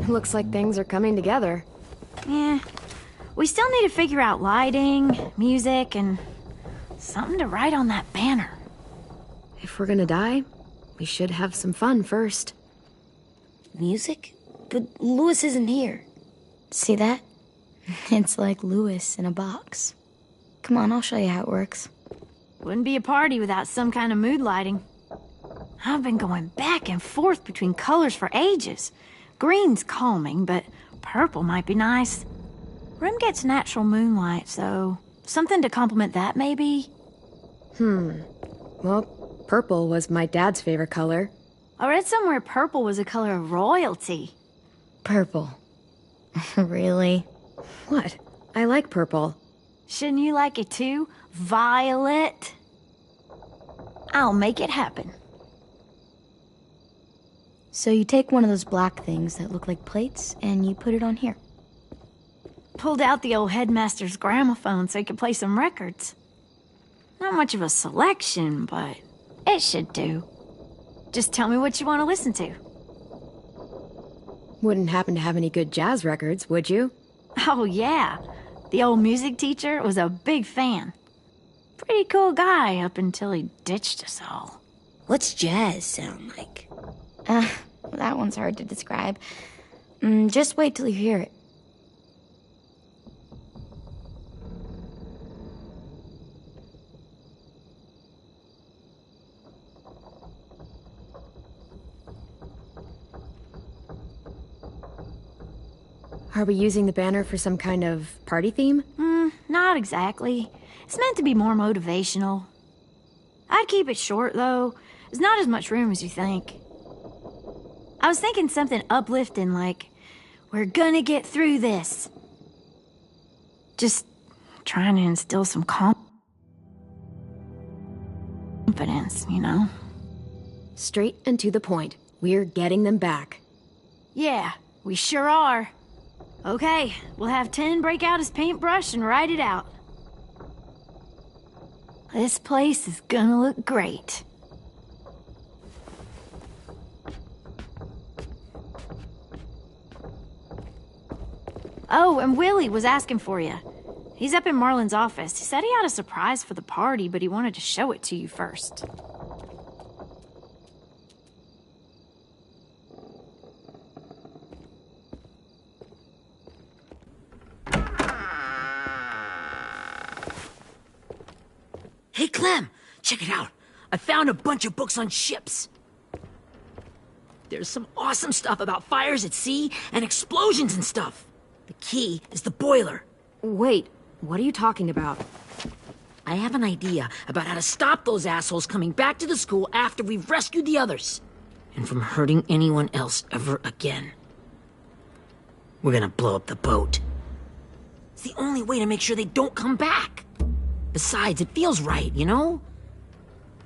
Speaker 2: Looks like things are coming together.
Speaker 9: Yeah. We still need to figure out lighting, music, and something to write on that banner.
Speaker 2: If we're gonna die, we should have some fun first.
Speaker 7: Music? But Louis isn't here.
Speaker 3: See that? It's like Louis in a box. Come on, I'll show you how it works.
Speaker 9: Wouldn't be a party without some kind of mood lighting. I've been going back and forth between colors for ages. Green's calming, but purple might be nice. Room gets natural moonlight, so something to complement that, maybe?
Speaker 2: Well, purple was my dad's favorite color.
Speaker 9: I read somewhere purple was a color of royalty.
Speaker 3: Purple. Really?
Speaker 2: What? I like purple.
Speaker 9: Shouldn't you like it too? Violet? I'll make it happen.
Speaker 3: So you take one of those black things that look like plates and you put it on here.
Speaker 9: Pulled out the old headmaster's gramophone so he could play some records. Not much of a selection, but it should do. Just tell me what you want to listen to.
Speaker 2: Wouldn't happen to have any good jazz records, would you?
Speaker 9: Oh, yeah. The old music teacher was a big fan. Pretty cool guy up until he ditched us all.
Speaker 7: What's jazz sound like?
Speaker 3: That one's hard to describe. Just wait till you hear it.
Speaker 2: Are we using the banner for some kind of party theme?
Speaker 9: Not exactly. It's meant to be more motivational. I'd keep it short, though. There's not as much room as you think. I was thinking something uplifting like, we're gonna get through this. Just trying to instill some confidence, you know?
Speaker 2: Straight and to the point. We're getting them back.
Speaker 9: Yeah, we sure are. Okay, we'll have 10 break out his paintbrush and write it out. This place is gonna look great. Oh, and Willie was asking for you. He's up in Marlin's office. He said he had a surprise for the party, but he wanted to show it to you first.
Speaker 1: Hey, Clem, check it out. I found a bunch of books on ships. There's some awesome stuff about fires at sea and explosions and stuff. The key is the boiler.
Speaker 2: Wait, what are you talking about?
Speaker 1: I have an idea about how to stop those assholes coming back to the school after we've rescued the others. And from hurting anyone else ever again. We're gonna blow up the boat. It's the only way to make sure they don't come back. Besides, it feels right, you know?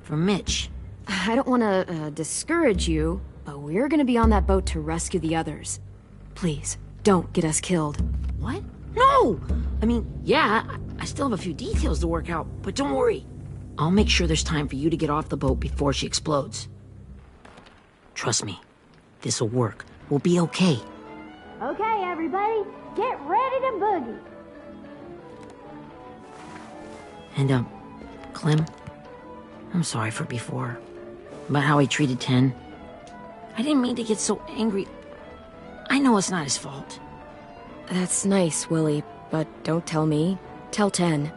Speaker 1: For Mitch.
Speaker 2: I don't want to discourage you, but we're gonna be on that boat to rescue the others. Please, don't get us killed.
Speaker 1: What? No! I mean, yeah, I still have a few details to work out, but don't worry. I'll make sure there's time for you to get off the boat before she explodes. Trust me, this'll work. We'll be okay.
Speaker 9: Okay, everybody, get ready to boogie.
Speaker 1: And, Clem, I'm sorry for before. About how he treated Ten. I didn't mean to get so angry. I know it's not his fault.
Speaker 2: That's nice, Willie, but don't tell me. Tell 10.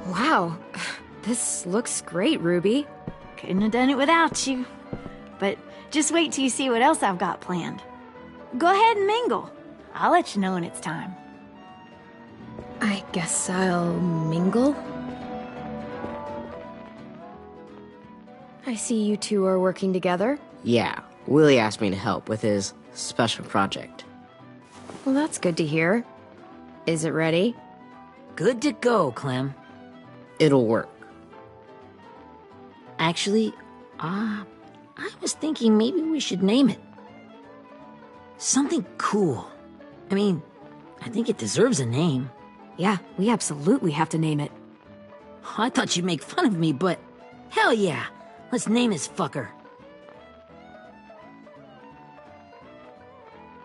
Speaker 2: Wow, this looks great, Ruby.
Speaker 9: Couldn't have done it without you. But just wait till you see what else I've got planned. Go ahead and mingle. I'll let you know when it's time.
Speaker 2: I guess I'll mingle? I see you two are working together.
Speaker 10: Yeah, Willie asked me to help with his special project.
Speaker 2: Well, that's good to hear. Is it ready?
Speaker 1: Good to go, Clem.
Speaker 10: It'll work.
Speaker 1: Actually, I was thinking maybe we should name it. Something cool. I mean, I think it deserves a name.
Speaker 2: Yeah, we absolutely have to name it.
Speaker 1: I thought you'd make fun of me, but hell yeah. Let's name this fucker.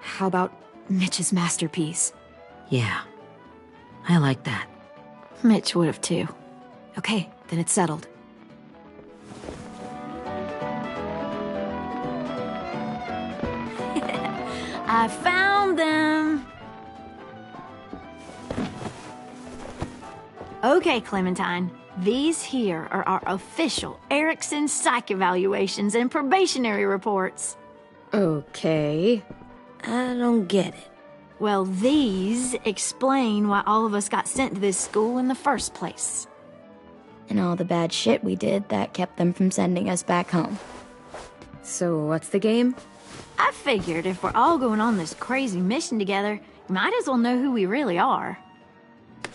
Speaker 2: How about Mitch's masterpiece?
Speaker 1: Yeah, I like that.
Speaker 9: Mitch would have too.
Speaker 2: Okay, then it's settled.
Speaker 9: I found them! Okay, Clementine. These here are our official Erickson psych evaluations and probationary reports.
Speaker 2: Okay.
Speaker 7: I don't get it.
Speaker 9: Well, these explain why all of us got sent to this school in the first place.
Speaker 3: And all the bad shit we did that kept them from sending us back home.
Speaker 2: So what's the game?
Speaker 9: I figured if we're all going on this crazy mission together, you might as well know who we really are.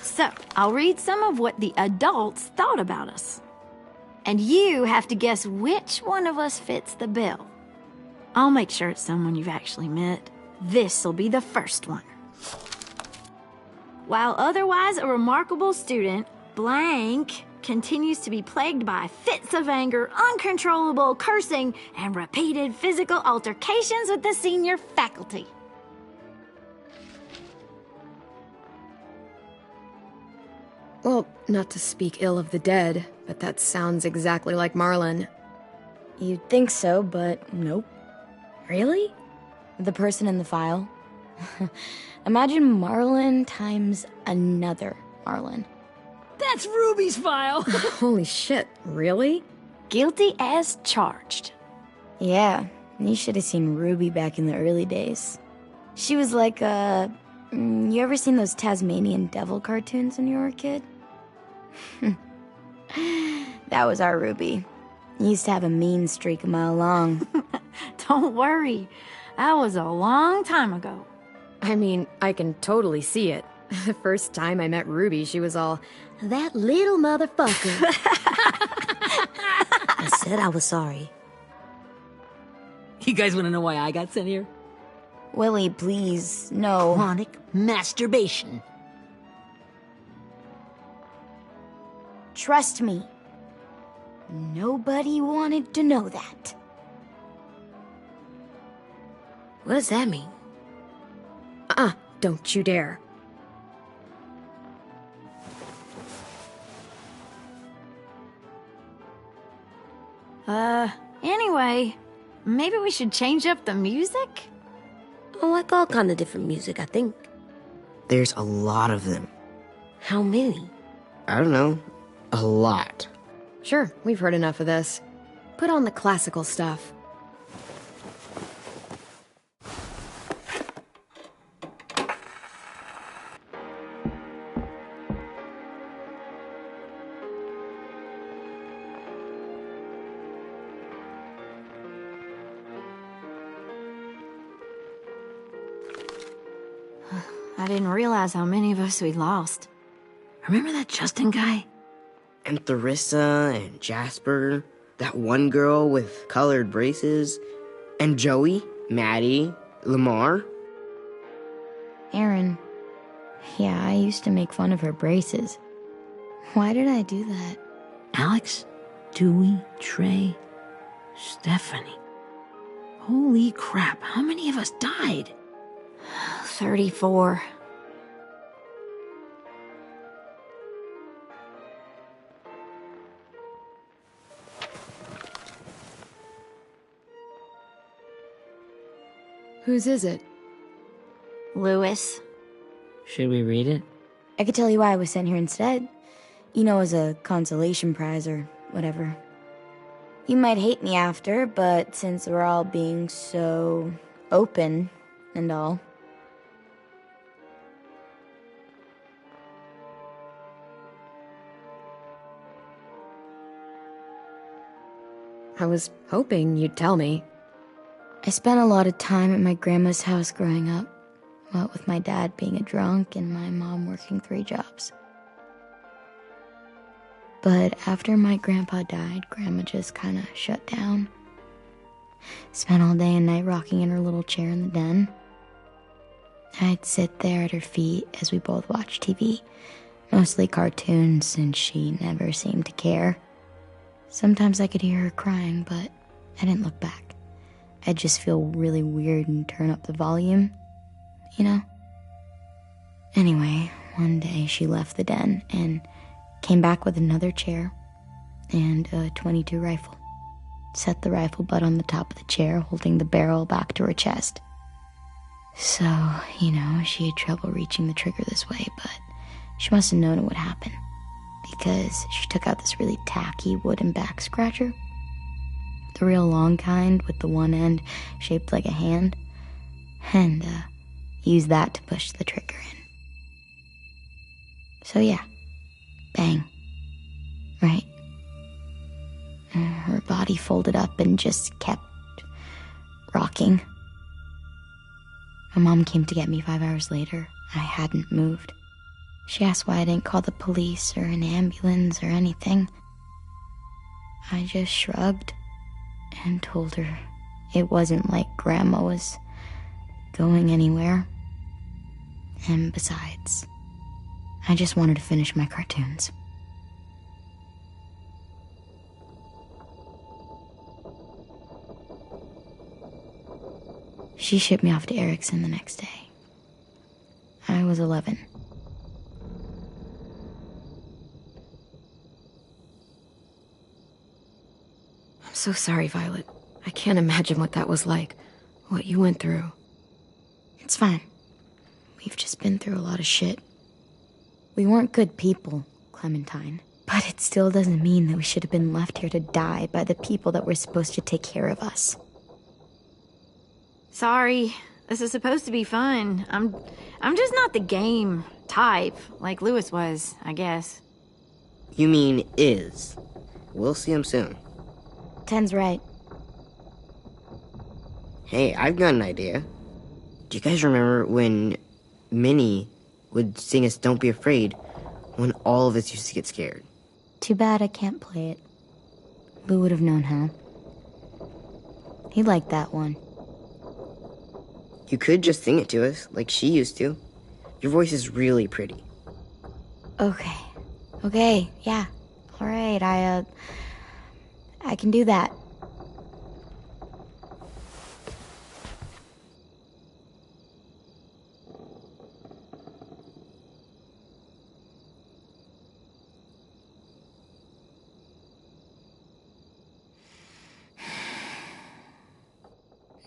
Speaker 9: So, I'll read some of what the adults thought about us. And you have to guess which one of us fits the bill. I'll make sure it's someone you've actually met. This'll be the first one. While otherwise a remarkable student, blank continues to be plagued by fits of anger, uncontrollable cursing, and repeated physical altercations with the senior faculty.
Speaker 2: Well, not to speak ill of the dead, but that sounds exactly like Marlon.
Speaker 3: You'd think so, but nope.
Speaker 2: Really?
Speaker 3: The person in the file. Imagine Marlon times another Marlon.
Speaker 1: That's Ruby's file!
Speaker 2: Holy shit, really?
Speaker 9: Guilty as charged.
Speaker 3: Yeah, you should have seen Ruby back in the early days. She was like you ever seen those Tasmanian devil cartoons when you were a kid? That was our Ruby. Used to have a mean streak a mile long.
Speaker 9: Don't worry. That was a long time ago.
Speaker 2: I mean, I can totally see it. The first time I met Ruby, she was all, "That little motherfucker."
Speaker 7: I said I was sorry.
Speaker 1: You guys want to know why I got sent here?
Speaker 3: Willie, please, no.
Speaker 1: Chronic masturbation.
Speaker 3: Trust me. Nobody wanted to know that.
Speaker 7: What does that mean?
Speaker 2: Don't you dare.
Speaker 9: Anyway, maybe we should change up the music?
Speaker 7: I like all kind of different music, I think.
Speaker 10: There's a lot of them.
Speaker 7: How many?
Speaker 10: I don't know. A lot.
Speaker 2: Sure, we've heard enough of this. Put on the classical stuff.
Speaker 9: I didn't realize how many of us we'd lost.
Speaker 1: Remember that Justin guy?
Speaker 10: And Theresa and Jasper, that one girl with colored braces, and Joey, Maddie, Lamar.
Speaker 3: Aaron. Yeah, I used to make fun of her braces. Why did I do that?
Speaker 1: Alex, Dewey, Trey, Stephanie. Holy crap, how many of us died?
Speaker 9: 34.
Speaker 2: Whose is it?
Speaker 9: Lewis.
Speaker 1: Should we read it?
Speaker 3: I could tell you why I was sent here instead. You know, as a consolation prize or whatever. You might hate me after, but since we're all being so open and all.
Speaker 2: I was hoping you'd tell me.
Speaker 3: I spent a lot of time at my grandma's house growing up, what with my dad being a drunk and my mom working 3 jobs. But after my grandpa died, Grandma just kind of shut down. Spent all day and night rocking in her little chair in the den. I'd sit there at her feet as we both watched TV, mostly cartoons since she never seemed to care. Sometimes I could hear her crying, but I didn't look back. I'd just feel really weird and turn up the volume, you know? Anyway, one day she left the den and came back with another chair and a .22 rifle. Set the rifle butt on the top of the chair, holding the barrel back to her chest. So, she had trouble reaching the trigger this way, but she must have known it would happen, because she took out this really tacky wooden back scratcher. The real long kind with the one end shaped like a hand, and used that to push the trigger in. So yeah, bang. Right. Her body folded up and just kept rocking. My mom came to get me 5 hours later. I hadn't moved. She asked why I didn't call the police or an ambulance or anything. I just shrugged and told her it wasn't like Grandma was going anywhere. And besides, I just wanted to finish my cartoons. She shipped me off to Erickson the next day. I was 11.
Speaker 2: I'm so sorry, Violet. I can't imagine what that was like, what you went through.
Speaker 3: It's fine. We've just been through a lot of shit. We weren't good people, Clementine. But it still doesn't mean that we should have been left here to die by the people that were supposed to take care of us.
Speaker 9: Sorry. This is supposed to be fun. I'm just not the game type, like Louis was, I guess.
Speaker 10: You mean is. We'll see him soon.
Speaker 3: Ten's right.
Speaker 10: Hey, I've got an idea. Do you guys remember when Minnie would sing us Don't Be Afraid when all of us used to get scared?
Speaker 3: Too bad I can't play it. Lou would have known how. He liked that one.
Speaker 10: You could just sing it to us, like she used to. Your voice is really pretty.
Speaker 3: Okay, yeah. Alright, I can do that.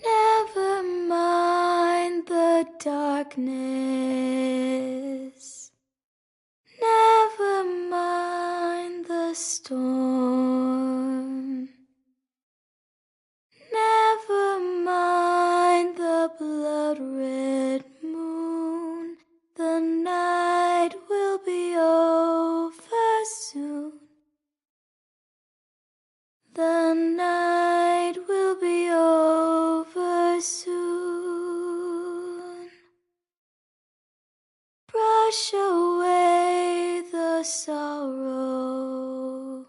Speaker 3: Never mind the darkness. Never mind the storm. Never mind the blood-red moon. The night will be over soon. The night will be over soon. Brush away the sorrow.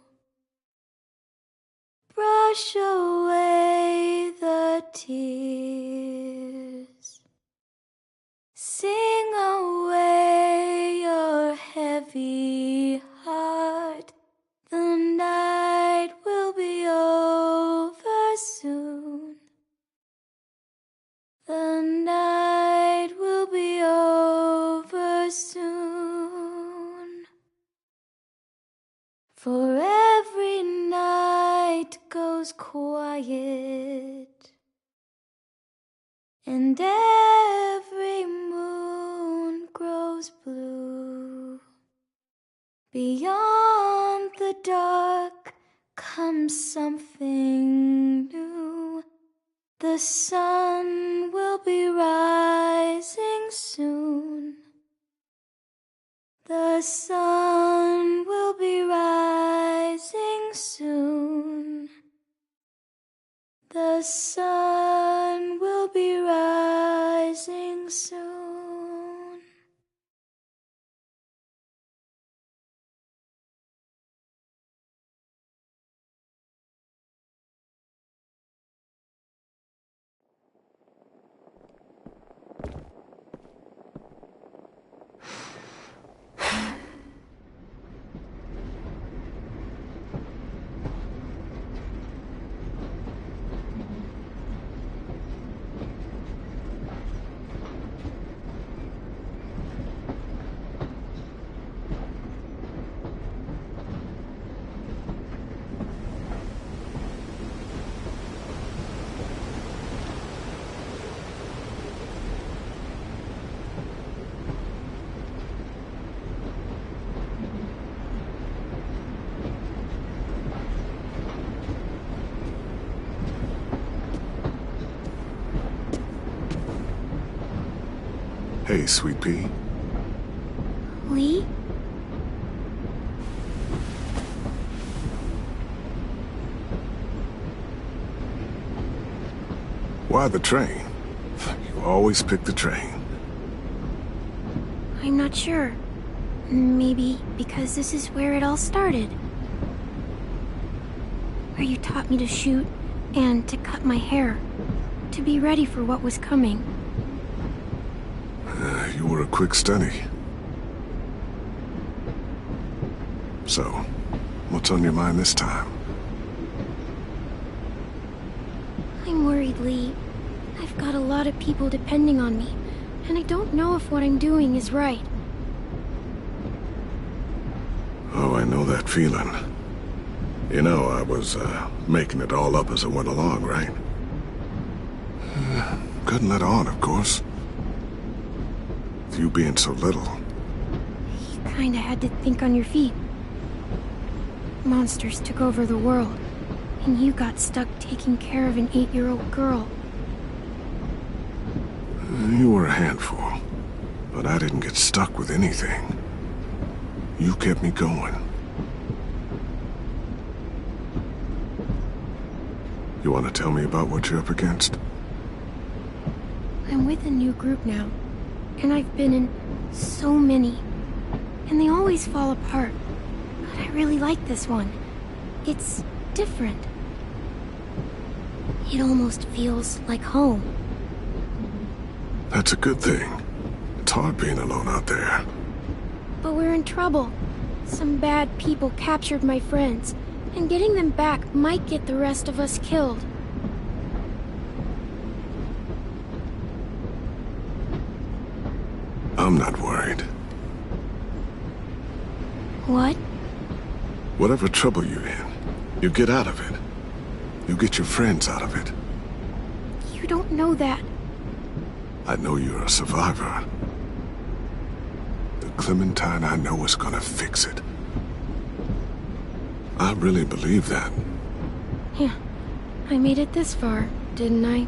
Speaker 3: Brush away the tears. Sing away your heavy heart. The night will be over soon. The night will be over soon. For every night goes quiet, and every moon grows blue. Beyond the dark comes something new. The sun will be rising soon. The sun will be rising soon. The sun coming soon.
Speaker 11: Hey, Sweet Pea.
Speaker 3: Lee?
Speaker 11: Why the train? You always pick the train.
Speaker 3: I'm not sure. Maybe because this is where it all started. Where you taught me to shoot and to cut my hair. To be ready for what was coming.
Speaker 11: You were a quick study. So, what's on your mind this time?
Speaker 3: I'm worried, Lee. I've got a lot of people depending on me, and I don't know if what I'm doing is right.
Speaker 11: Oh, I know that feeling. You know, I was, making it all up as I went along, right? Couldn't let on, of course. With you being so little.
Speaker 3: You kinda had to think on your feet. Monsters took over the world, and you got stuck taking care of an 8-year-old girl.
Speaker 11: You were a handful, but I didn't get stuck with anything. You kept me going. You want to tell me about what you're up against?
Speaker 3: I'm with a new group now, and I've been in so many, and they always fall apart. But I really like this one. It's different. It almost feels like home.
Speaker 11: That's a good thing. It's hard being alone out there.
Speaker 3: But we're in trouble. Some bad people captured my friends, and getting them back might get the rest of us killed.
Speaker 11: I'm not worried.
Speaker 3: What?
Speaker 11: Whatever trouble you're in, you get out of it. You get your friends out of it.
Speaker 3: You don't know that.
Speaker 11: I know you're a survivor. The Clementine I know is gonna fix it. I really believe that.
Speaker 3: Yeah, I made it this far, didn't I?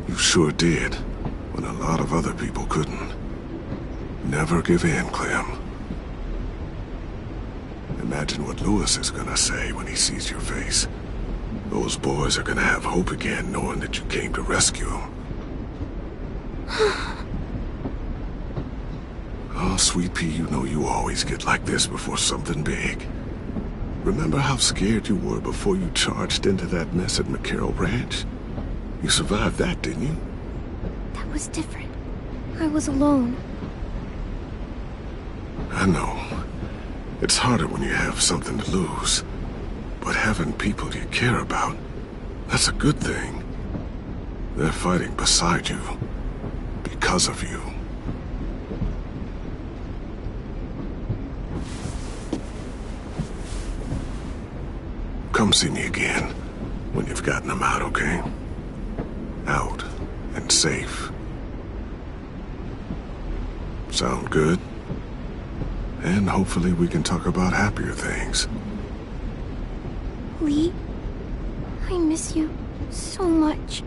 Speaker 11: You sure did, when a lot of other people couldn't. Never give in, Clem. Imagine what Louis is gonna say when he sees your face. Those boys are gonna have hope again, knowing that you came to rescue them. Oh, Sweet Pea, you know you always get like this before something big. Remember how scared you were before you charged into that mess at McCarroll Ranch? You survived that, didn't you?
Speaker 3: That was different. I was alone.
Speaker 11: I know. It's harder when you have something to lose. But having people you care about, that's a good thing. They're fighting beside you. Because of you. Come see me again when you've gotten them out, okay? Out and safe. Sound good? And hopefully we can talk about happier things.
Speaker 3: Lee, I miss you so much.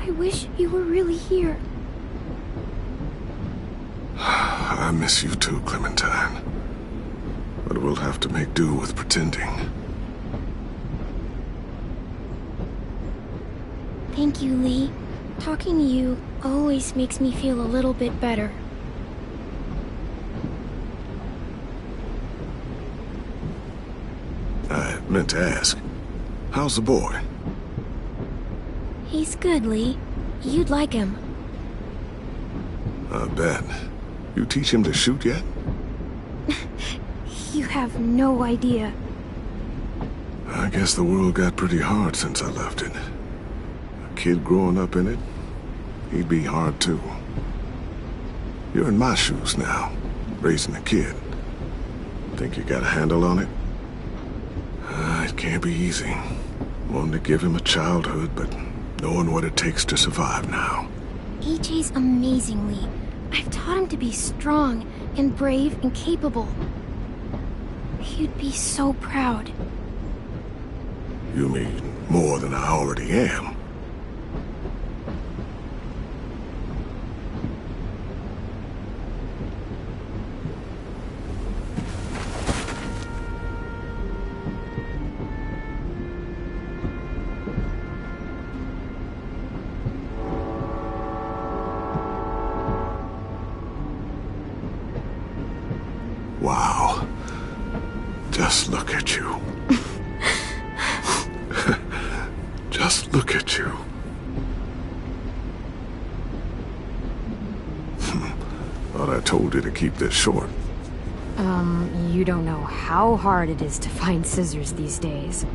Speaker 3: I wish you were really here.
Speaker 11: I miss you too, Clementine. But we'll have to make do with pretending.
Speaker 3: Thank you, Lee. Talking to you always makes me feel a little bit better.
Speaker 11: I meant to ask, how's the boy?
Speaker 3: He's good, Lee. You'd like him.
Speaker 11: I bet. You teach him to shoot yet?
Speaker 3: You have no idea.
Speaker 11: I guess the world got pretty hard since I left it. A kid growing up in it, he'd be hard too. You're in my shoes now, raising a kid. Think you got a handle on it? It can't be easy. Wanting to give him a childhood, but knowing what it takes to survive now.
Speaker 3: EJ's amazing, Lee. I've taught him to be strong and brave and capable. He'd be so proud.
Speaker 11: You mean more than I already am? Wow. Just look at you. Just look at you. Thought I told you to keep this short.
Speaker 2: You don't know how hard it is to find scissors these days.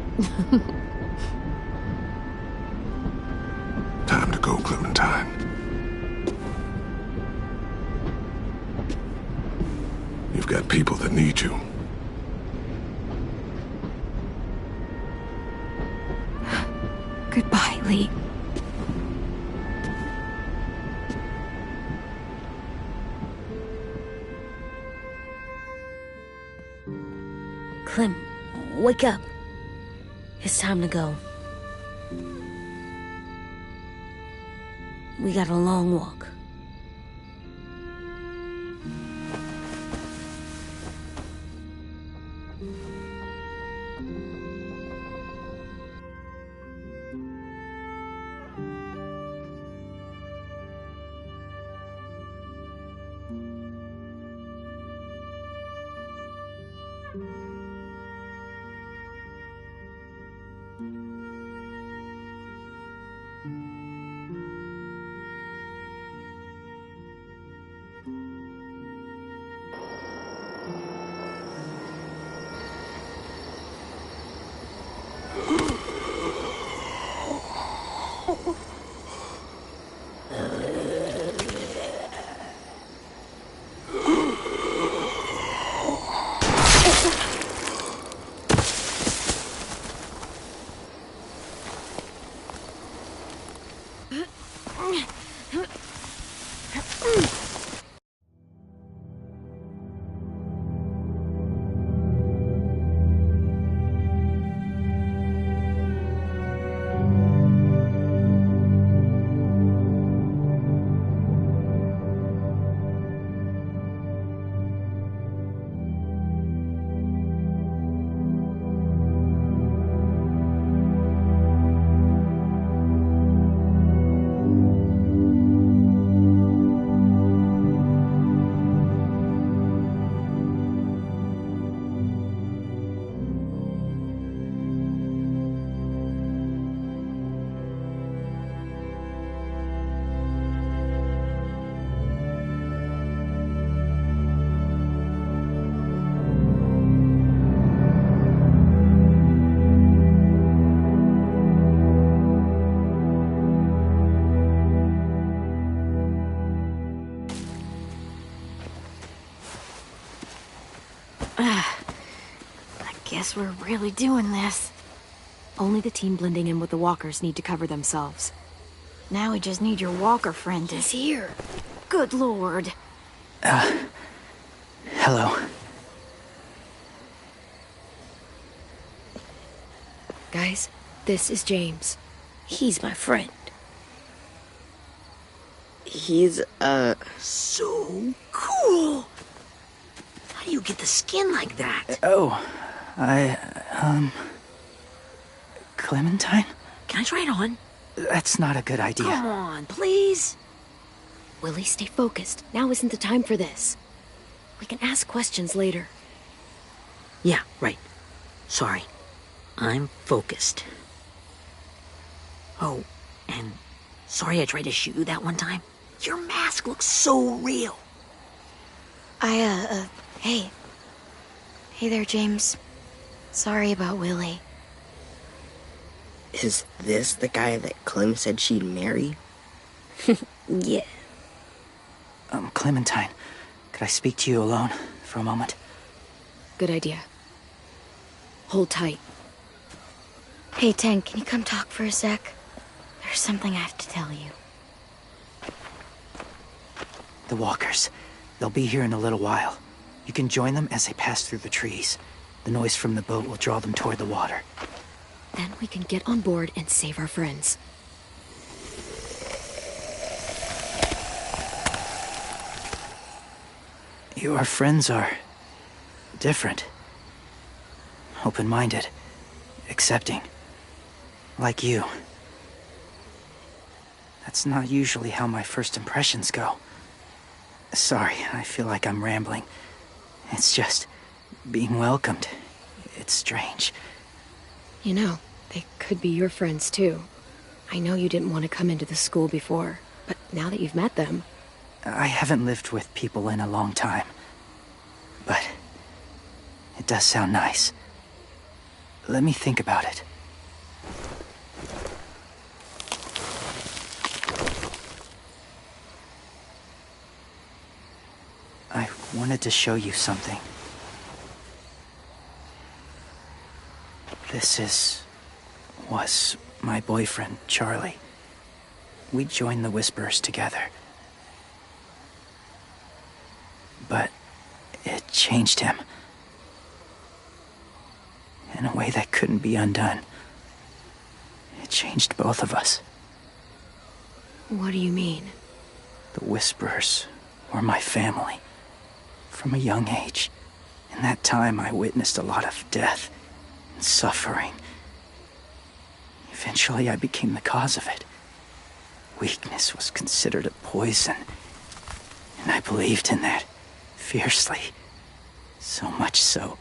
Speaker 11: Time to go, Clementine. You've got people that need you.
Speaker 2: Goodbye, Lee.
Speaker 7: Clem, wake up. It's time to go. We got a long walk.
Speaker 2: Guess we're really doing this. Only the team blending in with the walkers need to cover themselves.
Speaker 9: Now we just need your walker friend.
Speaker 2: He's here.
Speaker 9: Good lord.
Speaker 8: Hello.
Speaker 1: Guys, this is James.
Speaker 7: He's my friend. He's,
Speaker 1: So cool! How do you get the skin like that?
Speaker 8: Clementine?
Speaker 1: Can I try it on?
Speaker 8: That's not a good idea.
Speaker 1: Come on, please.
Speaker 2: Willie, stay focused. Now isn't the time for this. We can ask questions later.
Speaker 1: Yeah, right. Sorry. I'm focused. Oh, and sorry I tried to shoot you that one time. Your mask looks so real.
Speaker 2: Hey. Hey there, James. Sorry about Willie.
Speaker 10: Is this the guy that Clem said she'd marry?
Speaker 7: Yeah.
Speaker 8: Clementine, could I speak to you alone for a moment?
Speaker 2: Good idea. Hold tight. Hey, Tank, can you come talk for a sec? There's something I have to tell you.
Speaker 8: The walkers. They'll be here in a little while. You can join them as they pass through the trees. The noise from the boat will draw them toward the water.
Speaker 2: Then we can get on board and save our friends.
Speaker 8: Your friends are different. Open-minded. Accepting. Like you. That's not usually how my first impressions go. Sorry, I feel like I'm rambling. It's just being welcomed. It's strange.
Speaker 2: You know, they could be your friends too. I know you didn't want to come into the school before, but now that you've met them...
Speaker 8: I haven't lived with people in a long time. But it does sound nice. Let me think about it. I wanted to show you something. This was my boyfriend, Charlie. We joined the Whisperers together. But it changed him. In a way that couldn't be undone. It changed both of us.
Speaker 2: What do you mean?
Speaker 8: The Whisperers were my family. From a young age. In that time, I witnessed a lot of death and suffering. Eventually, I became the cause of it. Weakness was considered a poison. And I believed in that, fiercely. So much so,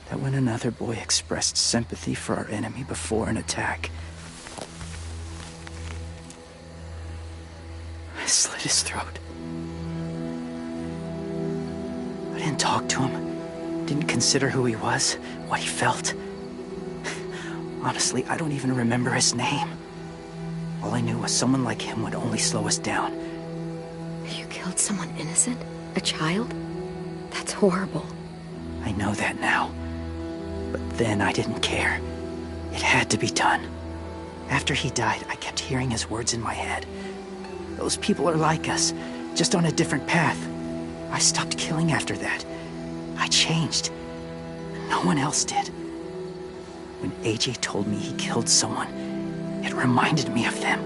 Speaker 8: that when another boy expressed sympathy for our enemy before an attack, I slit his throat. I didn't talk to him, didn't consider who he was, what he felt. Honestly, I don't even remember his name. All I knew was someone like him would only slow us down.
Speaker 2: You killed someone innocent? A child? That's horrible.
Speaker 8: I know that now. But then I didn't care. It had to be done. After he died, I kept hearing his words in my head. Those people are like us, just on a different path. I stopped killing after that. I changed. No one else did. When AJ told me he killed someone, it reminded me of them.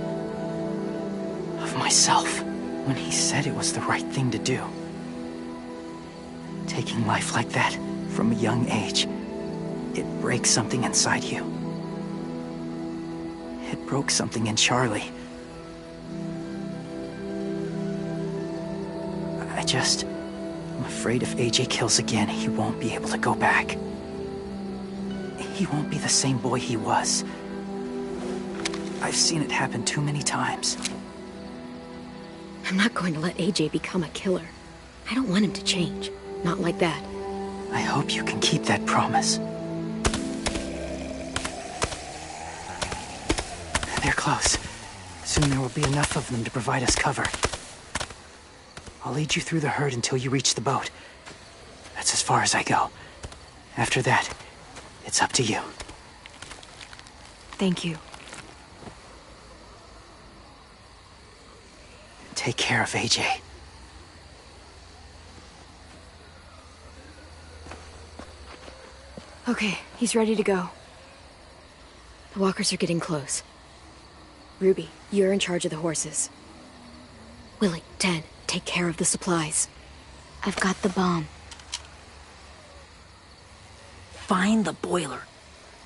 Speaker 8: Of myself. When he said it was the right thing to do. Taking life like that, from a young age, it breaks something inside you. It broke something in Charlie. I'm afraid if AJ kills again, he won't be able to go back. He won't be the same boy he was. I've seen it happen too many times.
Speaker 2: I'm not going to let AJ become a killer. I don't want him to change. Not like that.
Speaker 8: I hope you can keep that promise. They're close. Soon there will be enough of them to provide us cover. I'll lead you through the herd until you reach the boat. That's as far as I go. After that, it's up to you.
Speaker 2: Thank you.
Speaker 8: Take care of AJ.
Speaker 2: Okay, he's ready to go. The walkers are getting close. Ruby, you're in charge of the horses. Willie, Ted, take care of the supplies.
Speaker 3: I've got the bomb.
Speaker 1: Find the boiler.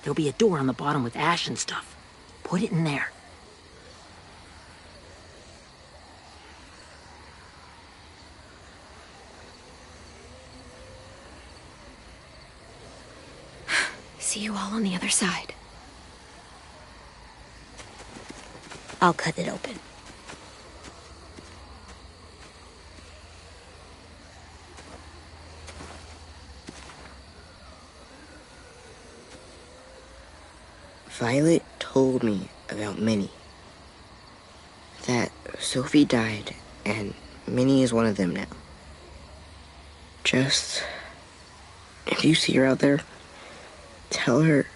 Speaker 1: There'll be a door on the bottom with ash and stuff. Put it in there.
Speaker 2: See you all on the other side.
Speaker 7: I'll cut it open.
Speaker 10: Violet told me about Minnie. That Sophie died, and Minnie is one of them now. Just... if you see her out there, tell her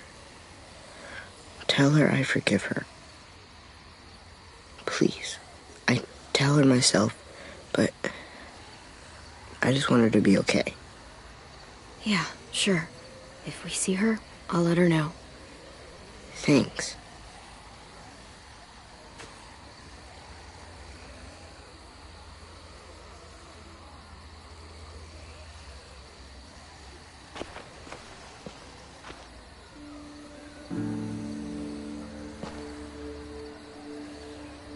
Speaker 10: I forgive her. Please. I tell her myself, but I just want her to be okay.
Speaker 2: Yeah, sure. If we see her, I'll let her know.
Speaker 10: Thanks.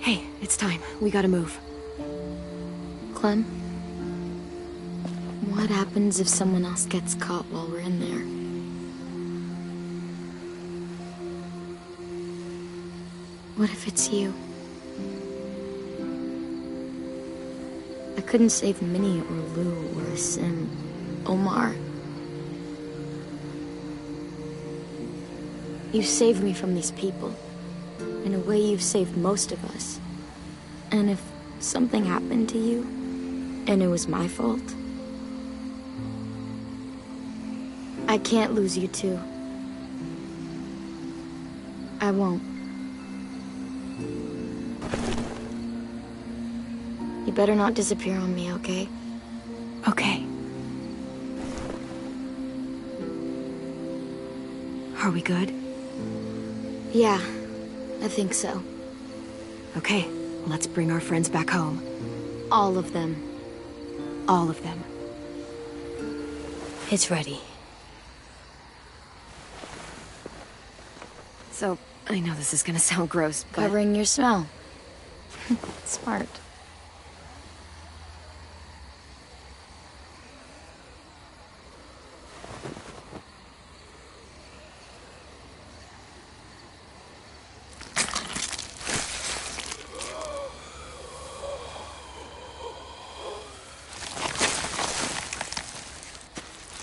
Speaker 2: Hey, it's time. We gotta move.
Speaker 3: Clem? What happens if someone else gets caught while we're in there? What if it's you? I couldn't save Minnie or Lou or Sim, Omar. You saved me from these people. In a way, you've saved most of us. And if something happened to you, and it was my fault, I can't lose you too. I won't. You better not disappear on me, okay?
Speaker 2: Okay. Are we good?
Speaker 3: Yeah, I think so.
Speaker 2: Okay, let's bring our friends back home.
Speaker 3: All of them.
Speaker 2: All of them.
Speaker 7: It's ready.
Speaker 2: So, I know this is gonna sound gross, but...
Speaker 3: Covering your smell. Smart.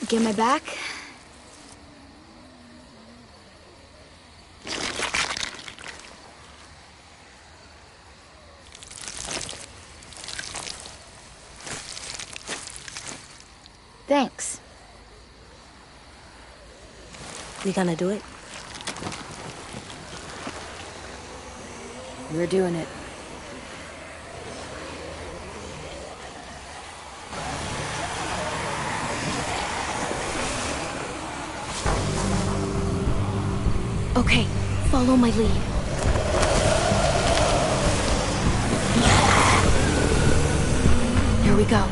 Speaker 3: Get my back? Thanks.
Speaker 7: We gonna do it?
Speaker 2: We're doing it.
Speaker 3: Okay, follow my lead. Here we go.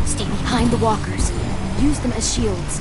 Speaker 3: Stay behind the walkers. Use them as shields.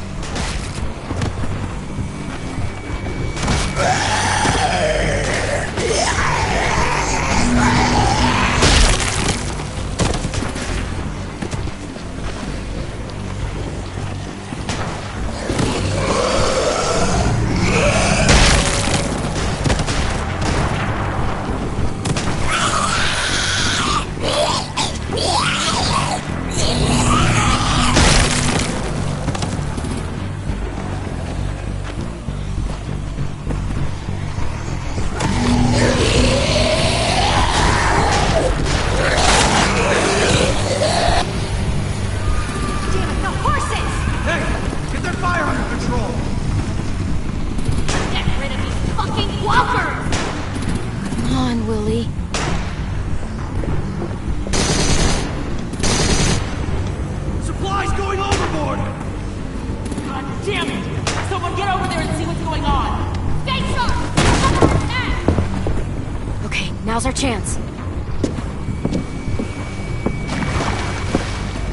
Speaker 3: Now's our chance.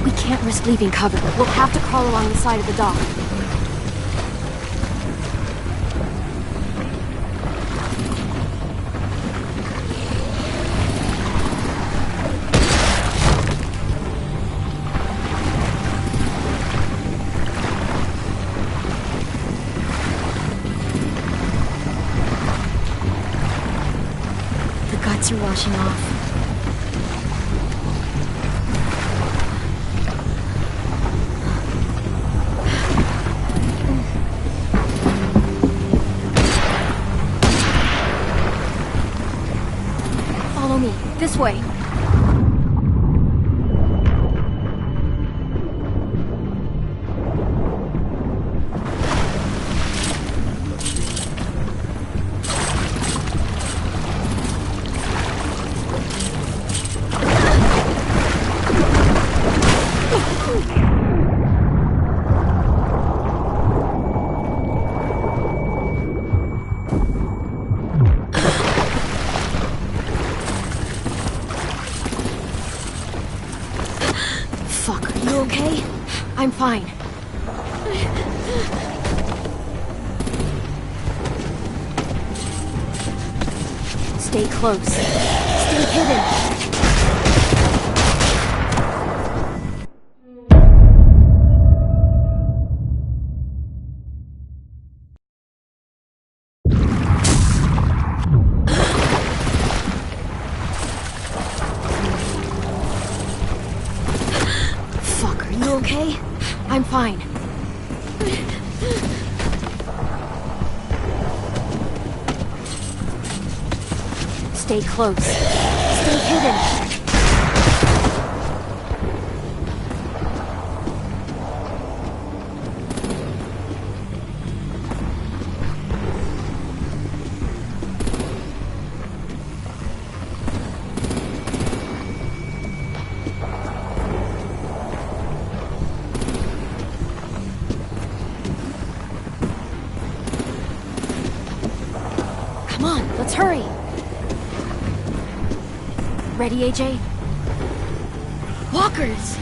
Speaker 3: We can't risk leaving cover. We'll have to crawl along the side of the dock. lights are washing off. Follow me. This way. Okay? I'm fine. Stay close. Stay hidden. Okay? I'm fine. Stay close. Stay hidden. Come on, let's hurry. Ready, AJ? Walkers!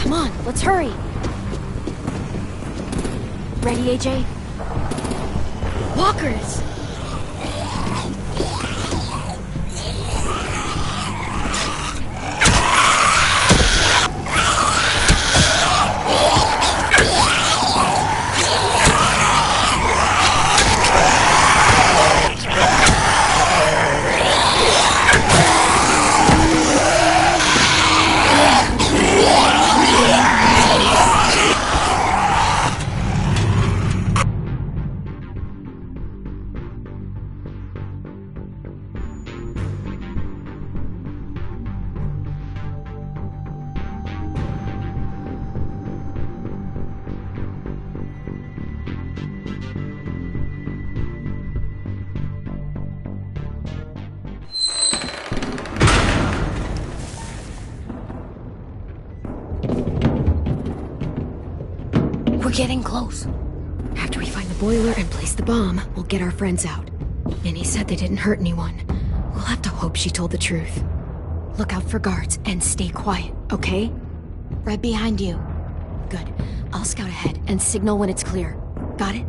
Speaker 3: Come on, let's hurry. Ready, AJ? Walkers! We're getting close.
Speaker 2: After we find the boiler and place the bomb, we'll get our friends out. Minnie said they didn't hurt anyone. We'll have to hope she told the truth. Look out for guards and stay quiet, okay?
Speaker 3: Right behind you.
Speaker 2: Good. I'll scout ahead and signal when it's clear. Got it?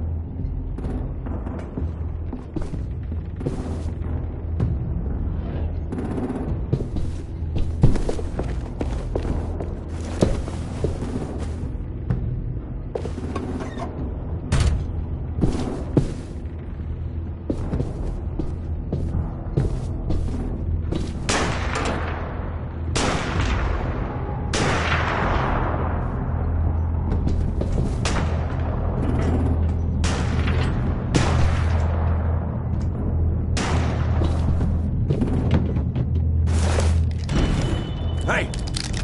Speaker 12: Hey!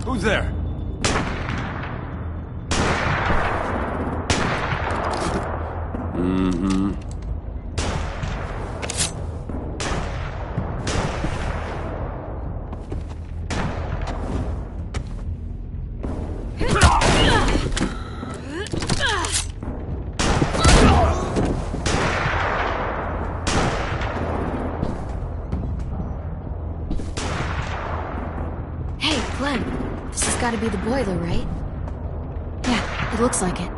Speaker 12: Who's there? Mm-hmm.
Speaker 3: gotta be the boiler, right?
Speaker 2: Yeah, it looks like it.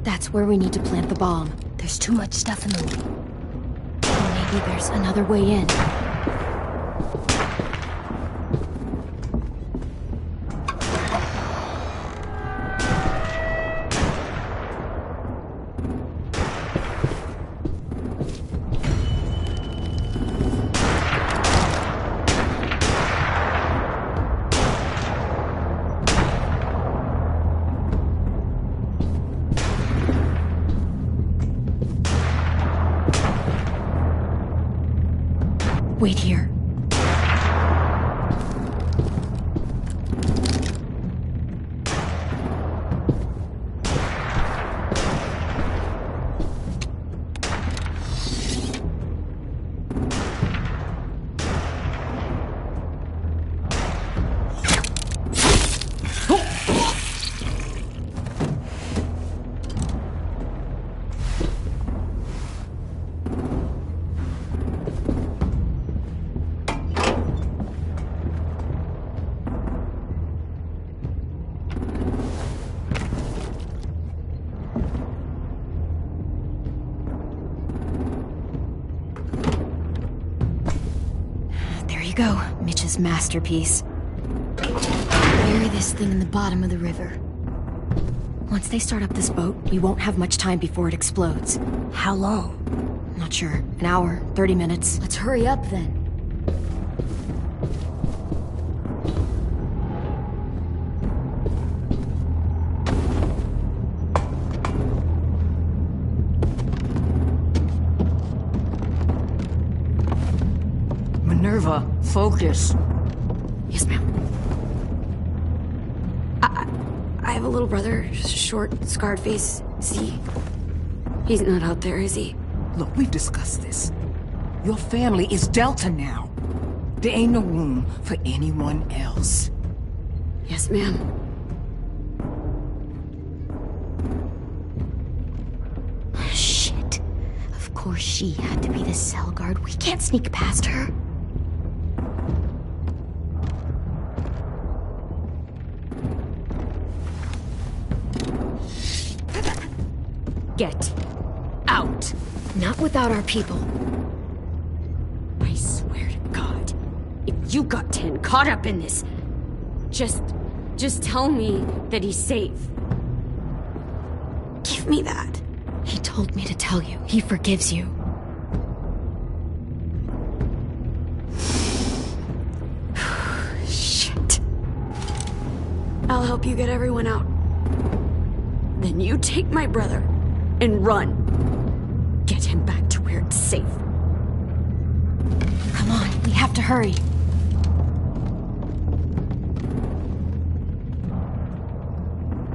Speaker 2: That's where we need to plant the bomb.
Speaker 3: There's too much stuff in the way.
Speaker 2: Maybe there's another way in. Wait here. Go, Mitch's masterpiece. Bury this thing in the bottom of the river. Once they start up this boat, we won't have much time before it explodes.
Speaker 3: How long?
Speaker 2: Not sure. An hour, 30 minutes.
Speaker 3: Let's hurry up then.
Speaker 1: Minerva, focus.
Speaker 2: Yes, ma'am. I have a little brother, short, scarred face. He's not out there, is he?
Speaker 1: Look, we've discussed this. Your family is Delta now. There ain't no room for anyone else.
Speaker 2: Yes, ma'am.
Speaker 3: Shit. Of course she had to be the cell guard. We can't sneak past her.
Speaker 2: Get out.
Speaker 3: Not without our people.
Speaker 2: I swear to God, if you got 10 caught up in this, just tell me that he's safe. Give me that.
Speaker 3: He told me to tell you. He forgives you.
Speaker 2: Shit. I'll help you get everyone out. Then you take my brother and run. Get him back to where it's safe.
Speaker 3: Come on, we have to hurry.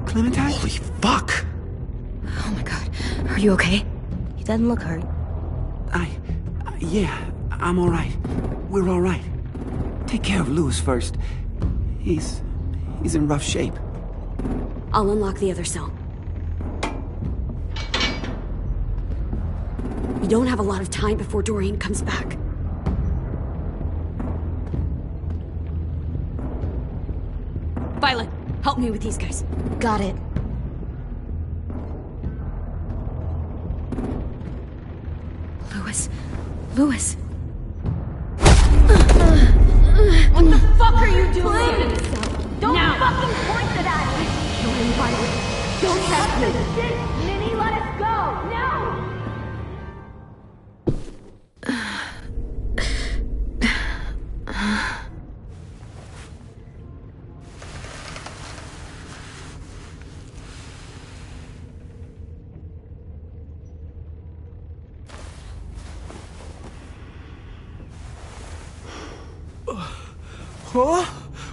Speaker 13: Clementine? Holy fuck!
Speaker 3: Oh my god. Are you okay?
Speaker 7: He doesn't look hurt.
Speaker 13: Yeah, I'm alright. We're alright. Take care of Louis first. He's in rough shape.
Speaker 2: I'll unlock the other cell. We don't have a lot of time before Dorian comes back. Violet, help me with these guys.
Speaker 3: Got it. Louis.
Speaker 9: What the fuck are you doing? Don't fucking point it at me! Violet, don't test me! Minnie, let us go! Now!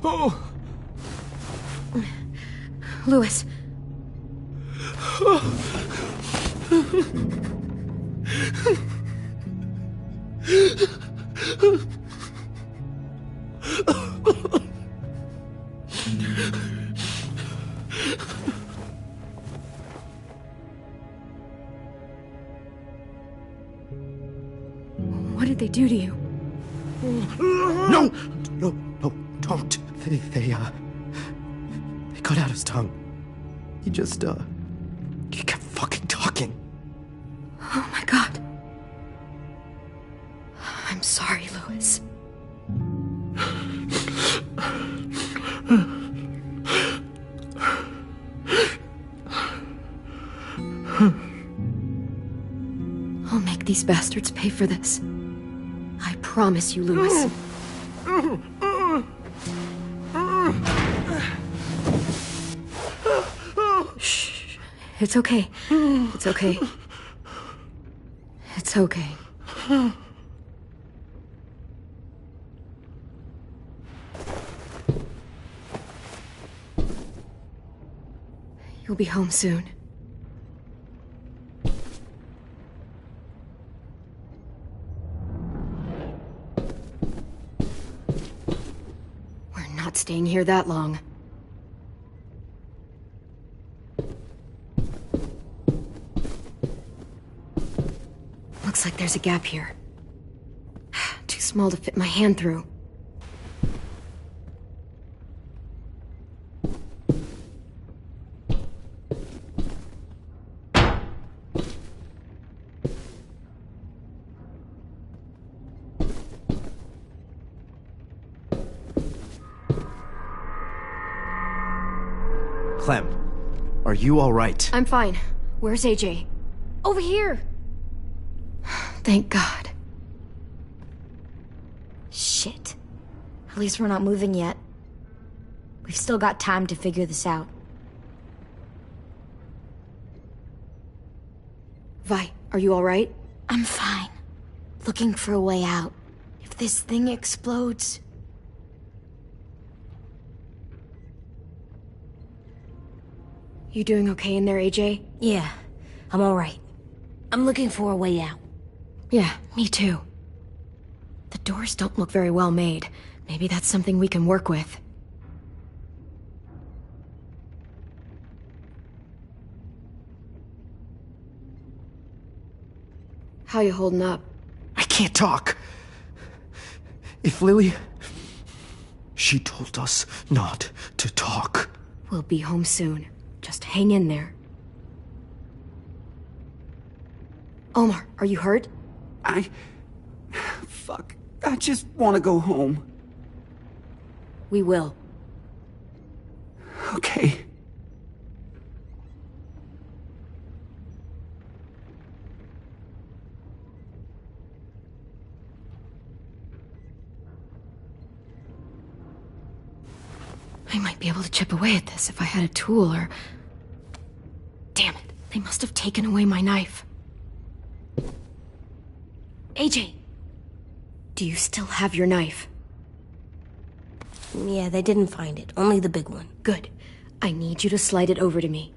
Speaker 13: Oh!
Speaker 3: Louis. What did they do to you?
Speaker 13: No, don't.
Speaker 14: cut out his tongue. He just, he kept fucking talking.
Speaker 2: Oh my god. I'm sorry, Louis. I'll make these bastards pay for this. I promise you, Louis. Shh. It's okay. It's okay. It's okay. You'll be home soon. We're not staying here that long. Looks like there's a gap here. Too small to fit my hand through.
Speaker 14: Clem, are you all right?
Speaker 2: I'm fine. Where's AJ? Over here! Thank God.
Speaker 3: Shit. At least we're not moving yet. We've still got time to figure this out.
Speaker 2: Vi, are you all right?
Speaker 3: I'm fine. Looking for a way out. If this thing explodes...
Speaker 2: You doing okay in there, AJ?
Speaker 7: Yeah, I'm alright. I'm looking for a way out.
Speaker 2: Yeah, me too. The doors don't look very well made. Maybe that's something we can work with. How you holding up?
Speaker 14: I can't talk. If Lily... She told us not to talk.
Speaker 2: We'll be home soon. Just hang in there. Omar, are you hurt?
Speaker 13: Fuck. I just want to go home.
Speaker 2: We will.
Speaker 13: Okay.
Speaker 2: I might be able to chip away at this if I had a tool or... Damn it, they must have taken away my knife. AJ! Do you still have your knife?
Speaker 7: Yeah, they didn't find it. Only the big one.
Speaker 2: Good. I need you to slide it over to me.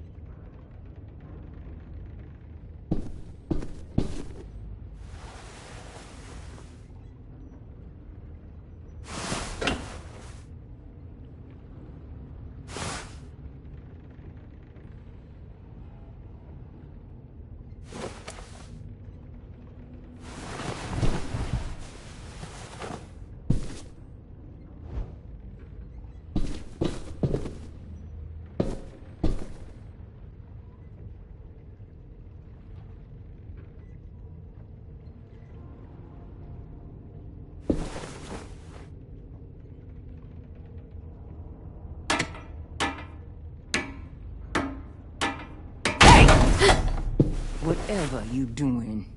Speaker 15: Whatever you doing,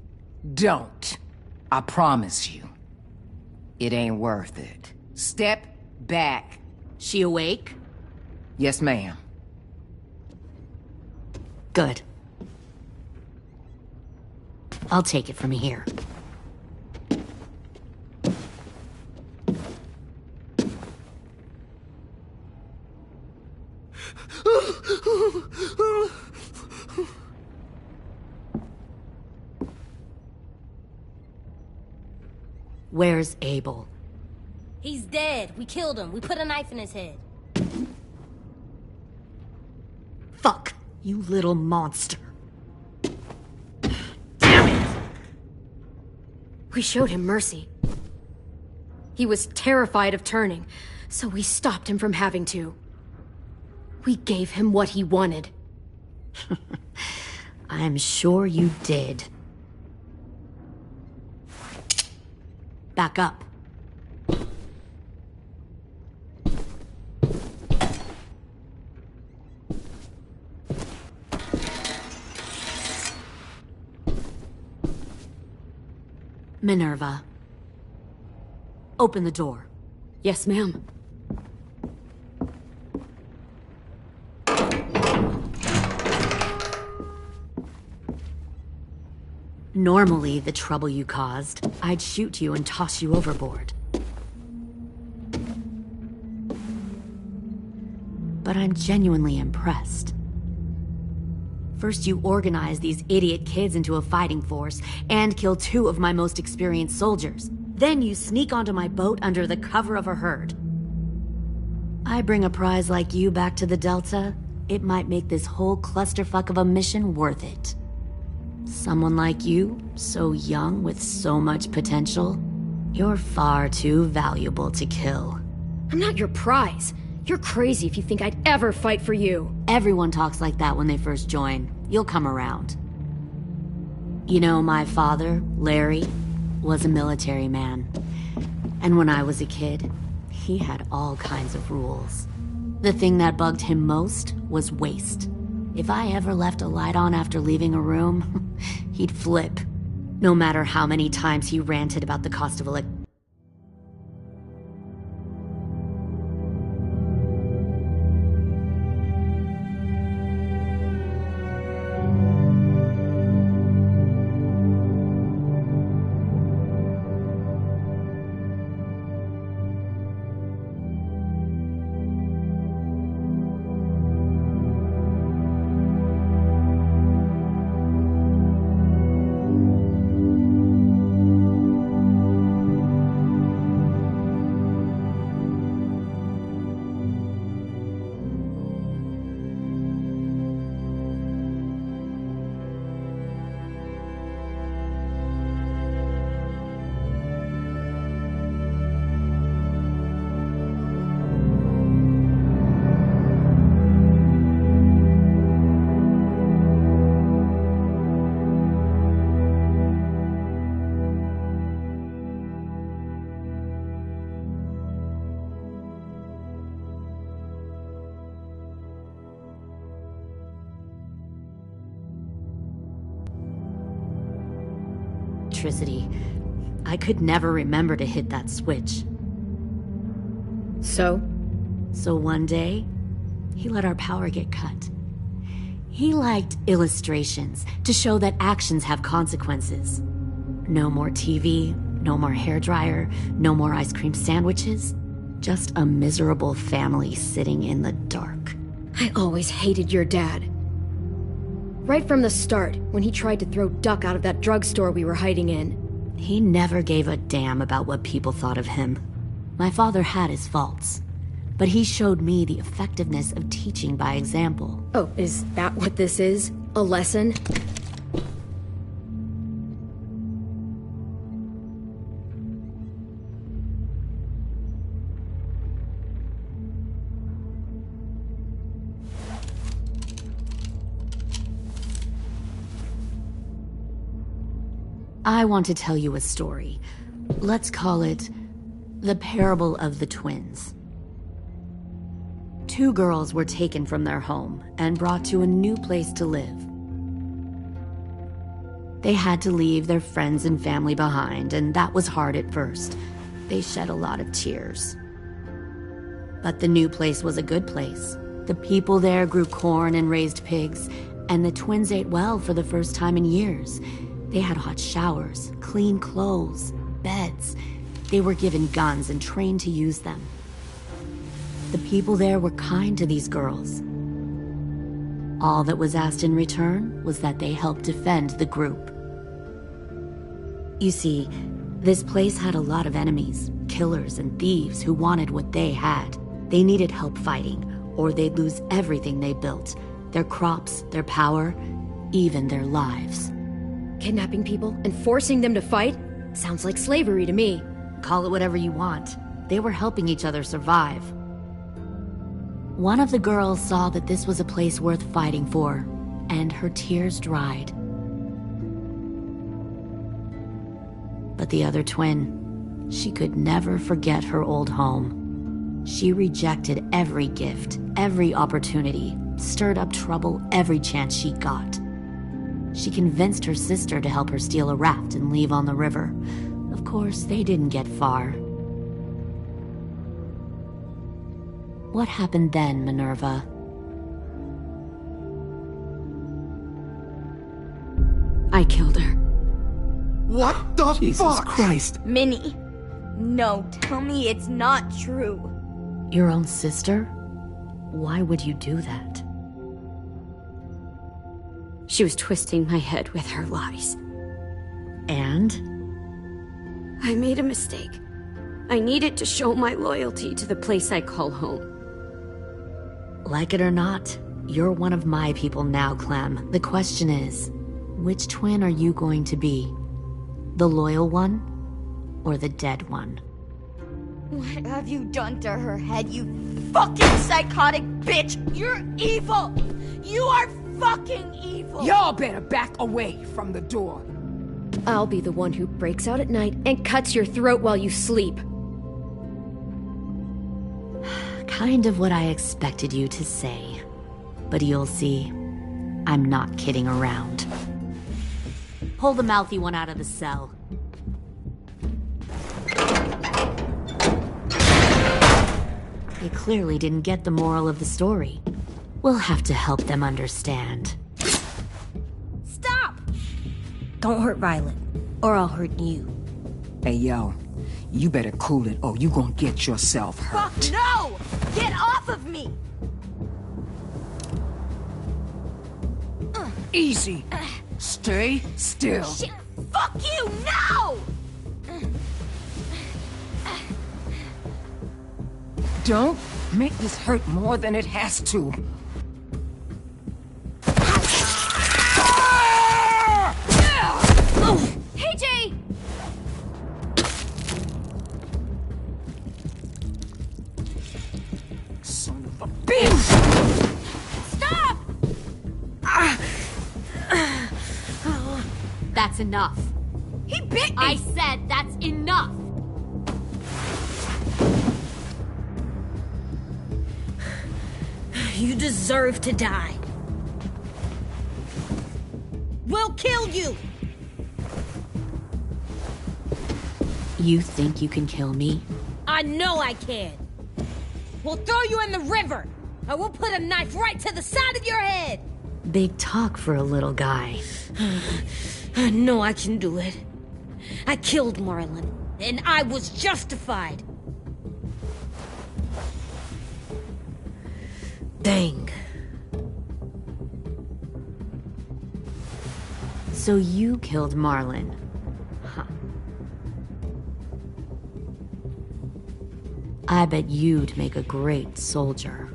Speaker 15: don't. I promise you. It ain't worth it. Step back.
Speaker 1: She awake?
Speaker 15: Yes, ma'am.
Speaker 1: Good. I'll take it from here. Where's Abel?
Speaker 7: He's dead. We killed him. We put a knife in his head.
Speaker 1: Fuck, you little monster. Damn it!
Speaker 2: We showed him mercy. He was terrified of turning, so we stopped him from having to. We gave him what he wanted.
Speaker 5: I'm sure you did. Back up. Minerva. Open the door.
Speaker 2: Yes, ma'am.
Speaker 5: Normally, the trouble you caused, I'd shoot you and toss you overboard. But I'm genuinely impressed. First, you organize these idiot kids into a fighting force and kill 2 of my most experienced soldiers. Then you sneak onto my boat under the cover of a herd. I bring a prize like you back to the Delta, it might make this whole clusterfuck of a mission worth it. Someone like you, so young with so much potential, you're far too valuable to kill.
Speaker 2: I'm not your prize. You're crazy if you think I'd ever fight for you.
Speaker 5: Everyone talks like that when they first join. You'll come around. You know, my father, Larry, was a military man. And when I was a kid, he had all kinds of rules. The thing that bugged him most was waste. If I ever left a light on after leaving a room, he'd flip. No matter how many times he ranted about the cost of electricity. I could never remember to hit that switch.
Speaker 2: So?
Speaker 5: So one day, he let our power get cut. He liked illustrations to show that actions have consequences. No more TV, no more hairdryer, no more ice cream sandwiches. Just a miserable family sitting in the dark.
Speaker 2: I always hated your dad. Right from the start, when he tried to throw Duck out of that drugstore we were hiding in.
Speaker 5: He never gave a damn about what people thought of him. My father had his faults, but he showed me the effectiveness of teaching by example.
Speaker 2: Oh, is that what this is? A lesson?
Speaker 5: I want to tell you a story. Let's call it The Parable of the Twins. 2 girls were taken from their home and brought to a new place to live. They had to leave their friends and family behind, and that was hard at first. They shed a lot of tears. But the new place was a good place. The people there grew corn and raised pigs, and the twins ate well for the first time in years. They had hot showers, clean clothes, beds. They were given guns and trained to use them. The people there were kind to these girls. All that was asked in return was that they help defend the group. You see, this place had a lot of enemies, killers and thieves who wanted what they had. They needed help fighting, or they'd lose everything they built. Their crops, their power, even their lives.
Speaker 2: Kidnapping people and forcing them to fight? Sounds like slavery to me.
Speaker 5: Call it whatever you want. They were helping each other survive.
Speaker 16: One of the girls saw that this was a place worth fighting for, and her tears dried. But the other twin, she could never forget her old home. She rejected every gift, every opportunity, stirred up trouble every chance she got. She convinced her sister to help her steal a raft and leave on the river. Of course, they didn't get far. What happened then, Minerva?
Speaker 5: I killed her.
Speaker 13: What the Jesus fuck? Christ.
Speaker 3: Minnie, no, tell me it's not true.
Speaker 16: Your own sister? Why would you do that?
Speaker 5: She was twisting my head with her lies.
Speaker 16: And?
Speaker 5: I made a mistake. I needed to show my loyalty to the place I call home.
Speaker 16: Like it or not, you're one of my people now, Clem. The question is, which twin are you going to be? The loyal one, or the dead one?
Speaker 3: What have you done to her head, you fucking psychotic bitch? You're evil! You are fucking evil!
Speaker 15: Y'all better back away from the door.
Speaker 2: I'll be the one who breaks out at night and cuts your throat while you sleep.
Speaker 16: Kind of what I expected you to say. But you'll see, I'm not kidding around. Pull the mouthy one out of the cell. They clearly didn't get the moral of the story. We'll have to help them understand.
Speaker 7: Stop! Don't hurt Violet, or I'll hurt you.
Speaker 15: Hey, yo. You better cool it, or you gonna get yourself hurt.
Speaker 7: Fuck no! Get off of me!
Speaker 15: Easy. Stay still.
Speaker 7: Shit! Fuck you! No!
Speaker 15: Don't make this hurt more than it has to.
Speaker 2: Hey, Jay!
Speaker 15: Son of a bitch!
Speaker 2: Stop!
Speaker 16: That's enough.
Speaker 2: He bit me!
Speaker 16: I said that's enough!
Speaker 7: You deserve to die. We'll kill you!
Speaker 16: You think you can kill me?
Speaker 7: I know I can. We'll throw you in the river. I will put a knife right to the side of your head.
Speaker 16: Big talk for a little guy.
Speaker 7: I know I can do it. I killed Marlon, and I was justified. Dang.
Speaker 16: So you killed Marlon. Huh. I bet you'd make a great soldier.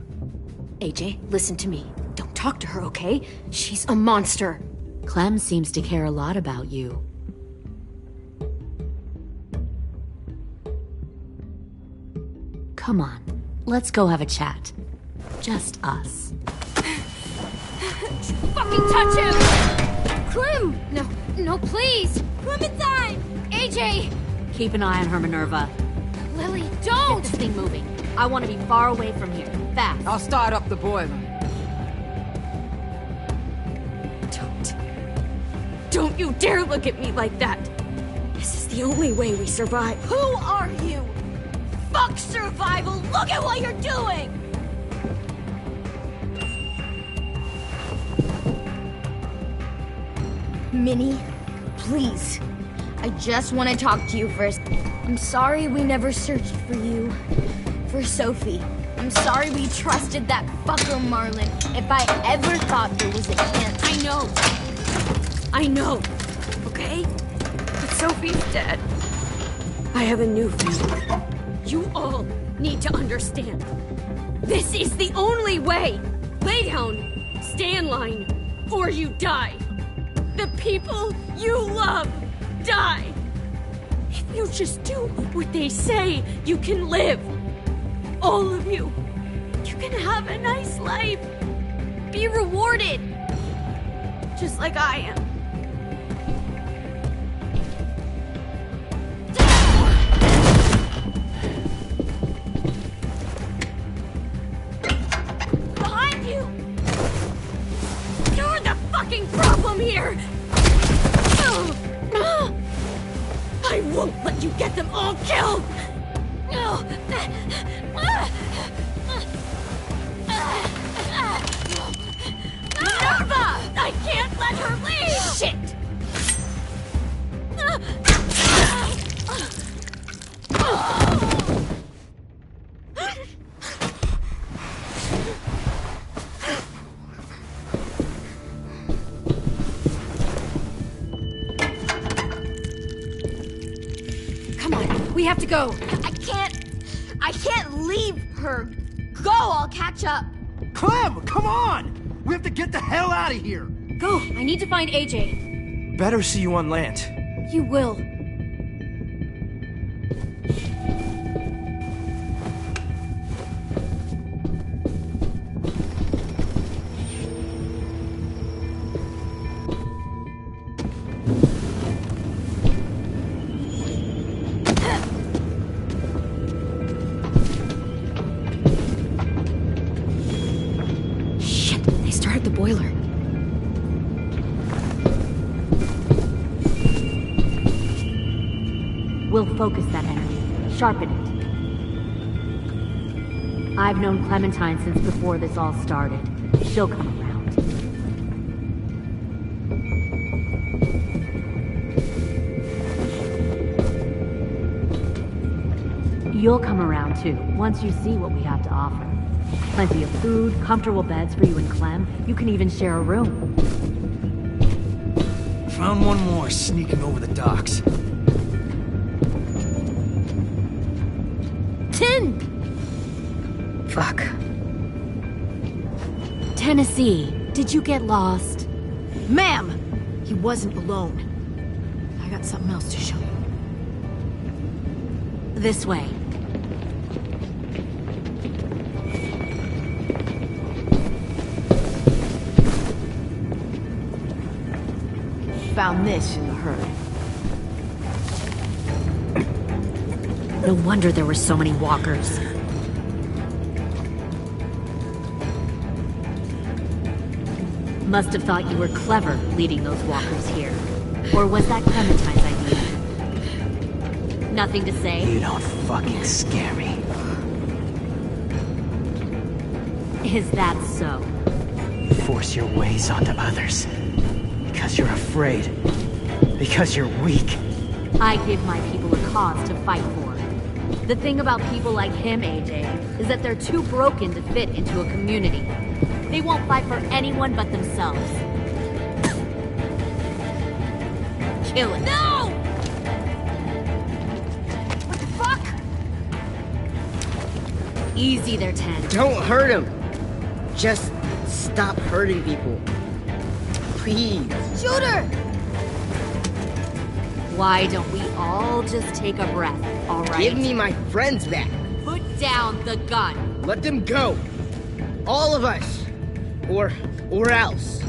Speaker 2: AJ, listen to me. Don't talk to her, okay? She's a monster.
Speaker 16: Clem seems to care a lot about you. Come on, let's go have a chat. Just us.
Speaker 2: Fucking touch him! Clem! No, please! Clementine! AJ!
Speaker 16: Keep an eye on her, Minerva.
Speaker 2: Lily, don't!
Speaker 16: Get this thing moving. I want to be far away from here. Fast.
Speaker 15: I'll start up the boiler.
Speaker 2: Don't you dare look at me like that! This is the only way we survive.
Speaker 7: Who are you? Fuck survival! Look at what you're doing!
Speaker 3: Minnie, please. I just want to talk to you first. I'm sorry we never searched for you. For Sophie. I'm sorry we trusted that fucker Marlon. If I ever thought there was a chance.
Speaker 2: I know. Okay? But Sophie's dead. I have a new family. You all need to understand. This is the only way. Lay down. Stay in line. Or you die. The people you love die. If you just do what they say, you can live. All of you. You
Speaker 9: You can have a nice life. Be rewarded. Just like I am. Behind you! You're the fucking problem here! I won't let you get them all killed! Minerva! I can't let her leave! Shit!
Speaker 1: Come on, we have to go.
Speaker 9: I can't leave her. Go, I'll catch up.
Speaker 14: Clem, come on! We have to get the hell out of here!
Speaker 1: Go, I need to find AJ.
Speaker 14: Better see you on land.
Speaker 1: You will.
Speaker 2: The boiler.
Speaker 16: We'll focus that energy, sharpen it. I've known Clementine since before this all started. She'll come around. You'll come around too, once you see what we have to offer. Plenty of food, comfortable beds for you and Clem. You can even share a room.
Speaker 8: Found one more sneaking over the docks.
Speaker 9: Tin!
Speaker 2: Fuck.
Speaker 16: Tennessee, did you get lost?
Speaker 1: Ma'am! He wasn't alone. I got something else to show you.
Speaker 16: This way.
Speaker 1: Found this in the herd.
Speaker 16: No wonder there were so many walkers. Must have thought you were clever leading those walkers here. Or was that Clementine's idea? Nothing to say?
Speaker 8: You don't fucking scare me.
Speaker 16: Is that so?
Speaker 8: Force your ways onto others. Because you're afraid. Because you're weak.
Speaker 16: I give my people a cause to fight for. The thing about people like him, AJ, is that they're too broken to fit into a community. They won't fight for anyone but themselves. Kill it.
Speaker 9: No! What the fuck?
Speaker 16: Easy there, Ten.
Speaker 10: Don't hurt him. Just stop hurting people. Please.
Speaker 9: Shoot her!
Speaker 16: Why don't we all just take a breath, all right?
Speaker 10: Give me my friends back.
Speaker 16: Put down the gun.
Speaker 10: Let them go. All of us. Or else.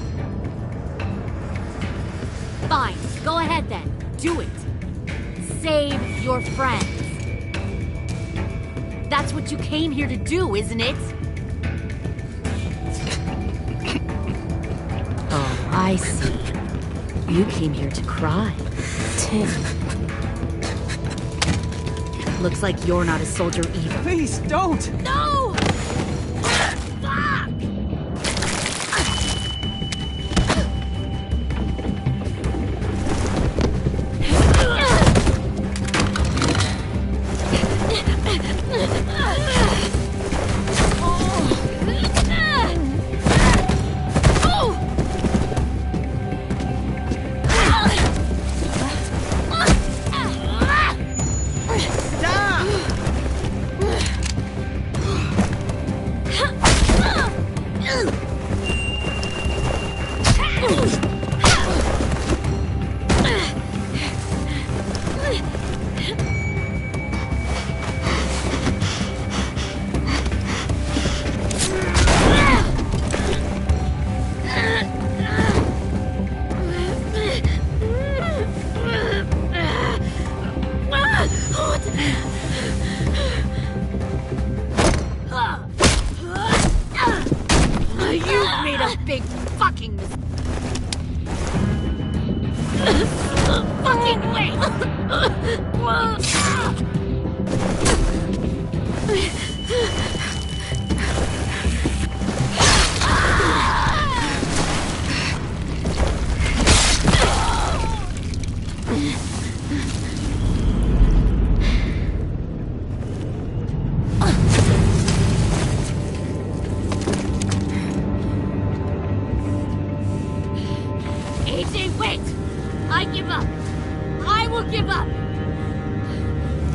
Speaker 16: Fine. Go ahead then. Do it. Save your friends. That's what you came here to do, isn't it? Oh, I see. You came here to cry.
Speaker 2: Tim.
Speaker 16: Looks like you're not a soldier either.
Speaker 8: Please, don't!
Speaker 9: No!
Speaker 1: fucking wait! AJ, wait! I give up. I will give up.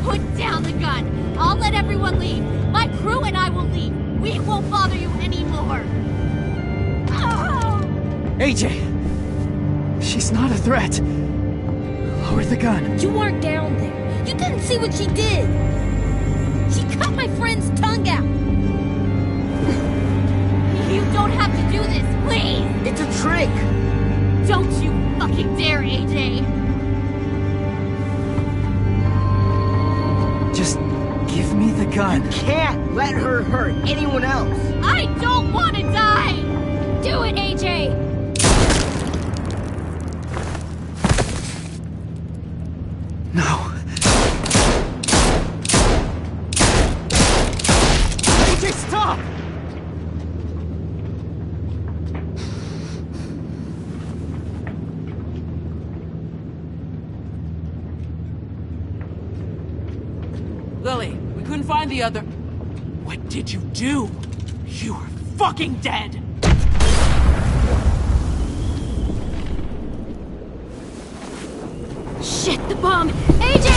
Speaker 1: Put down the gun. I'll let everyone leave. My crew and I will leave. We won't bother you anymore.
Speaker 8: AJ! She's not a threat. Lower the gun.
Speaker 7: You weren't down there. You didn't see what she did. She cut my friend's tongue out.
Speaker 1: You don't have to do this, please!
Speaker 10: It's a trick!
Speaker 1: Don't you fucking dare, AJ!
Speaker 8: Just give me the gun.
Speaker 10: You can't let her hurt anyone else.
Speaker 1: I don't want to die!
Speaker 2: Do it, AJ!
Speaker 8: No. AJ, stop!
Speaker 17: Lily, we couldn't find the other. What did you do? You were fucking dead!
Speaker 2: Shit, the bomb! AJ!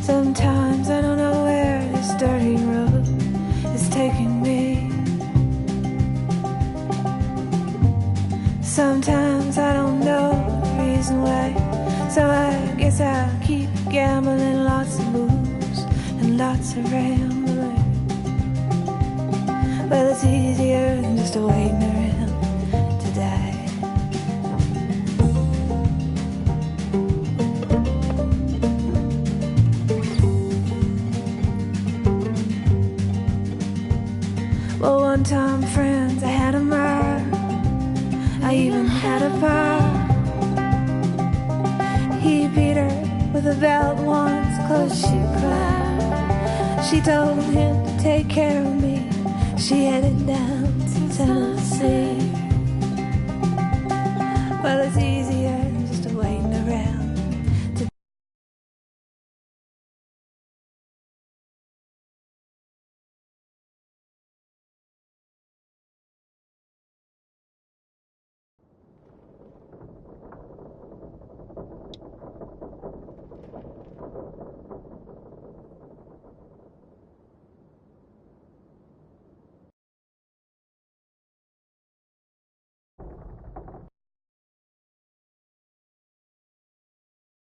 Speaker 4: Sometimes I don't know where this dirty road is taking me. Sometimes I don't know the reason why, so I guess I'll keep gambling, lots of moves and lots of rambling. Well, it's easier than just waiting around to die. Well, one time, friends, I had a mirror. I even had a bar. He beat her with a belt once, 'cause she cried. She told him to take care of me. She headed down to Tennessee. Well, it's easier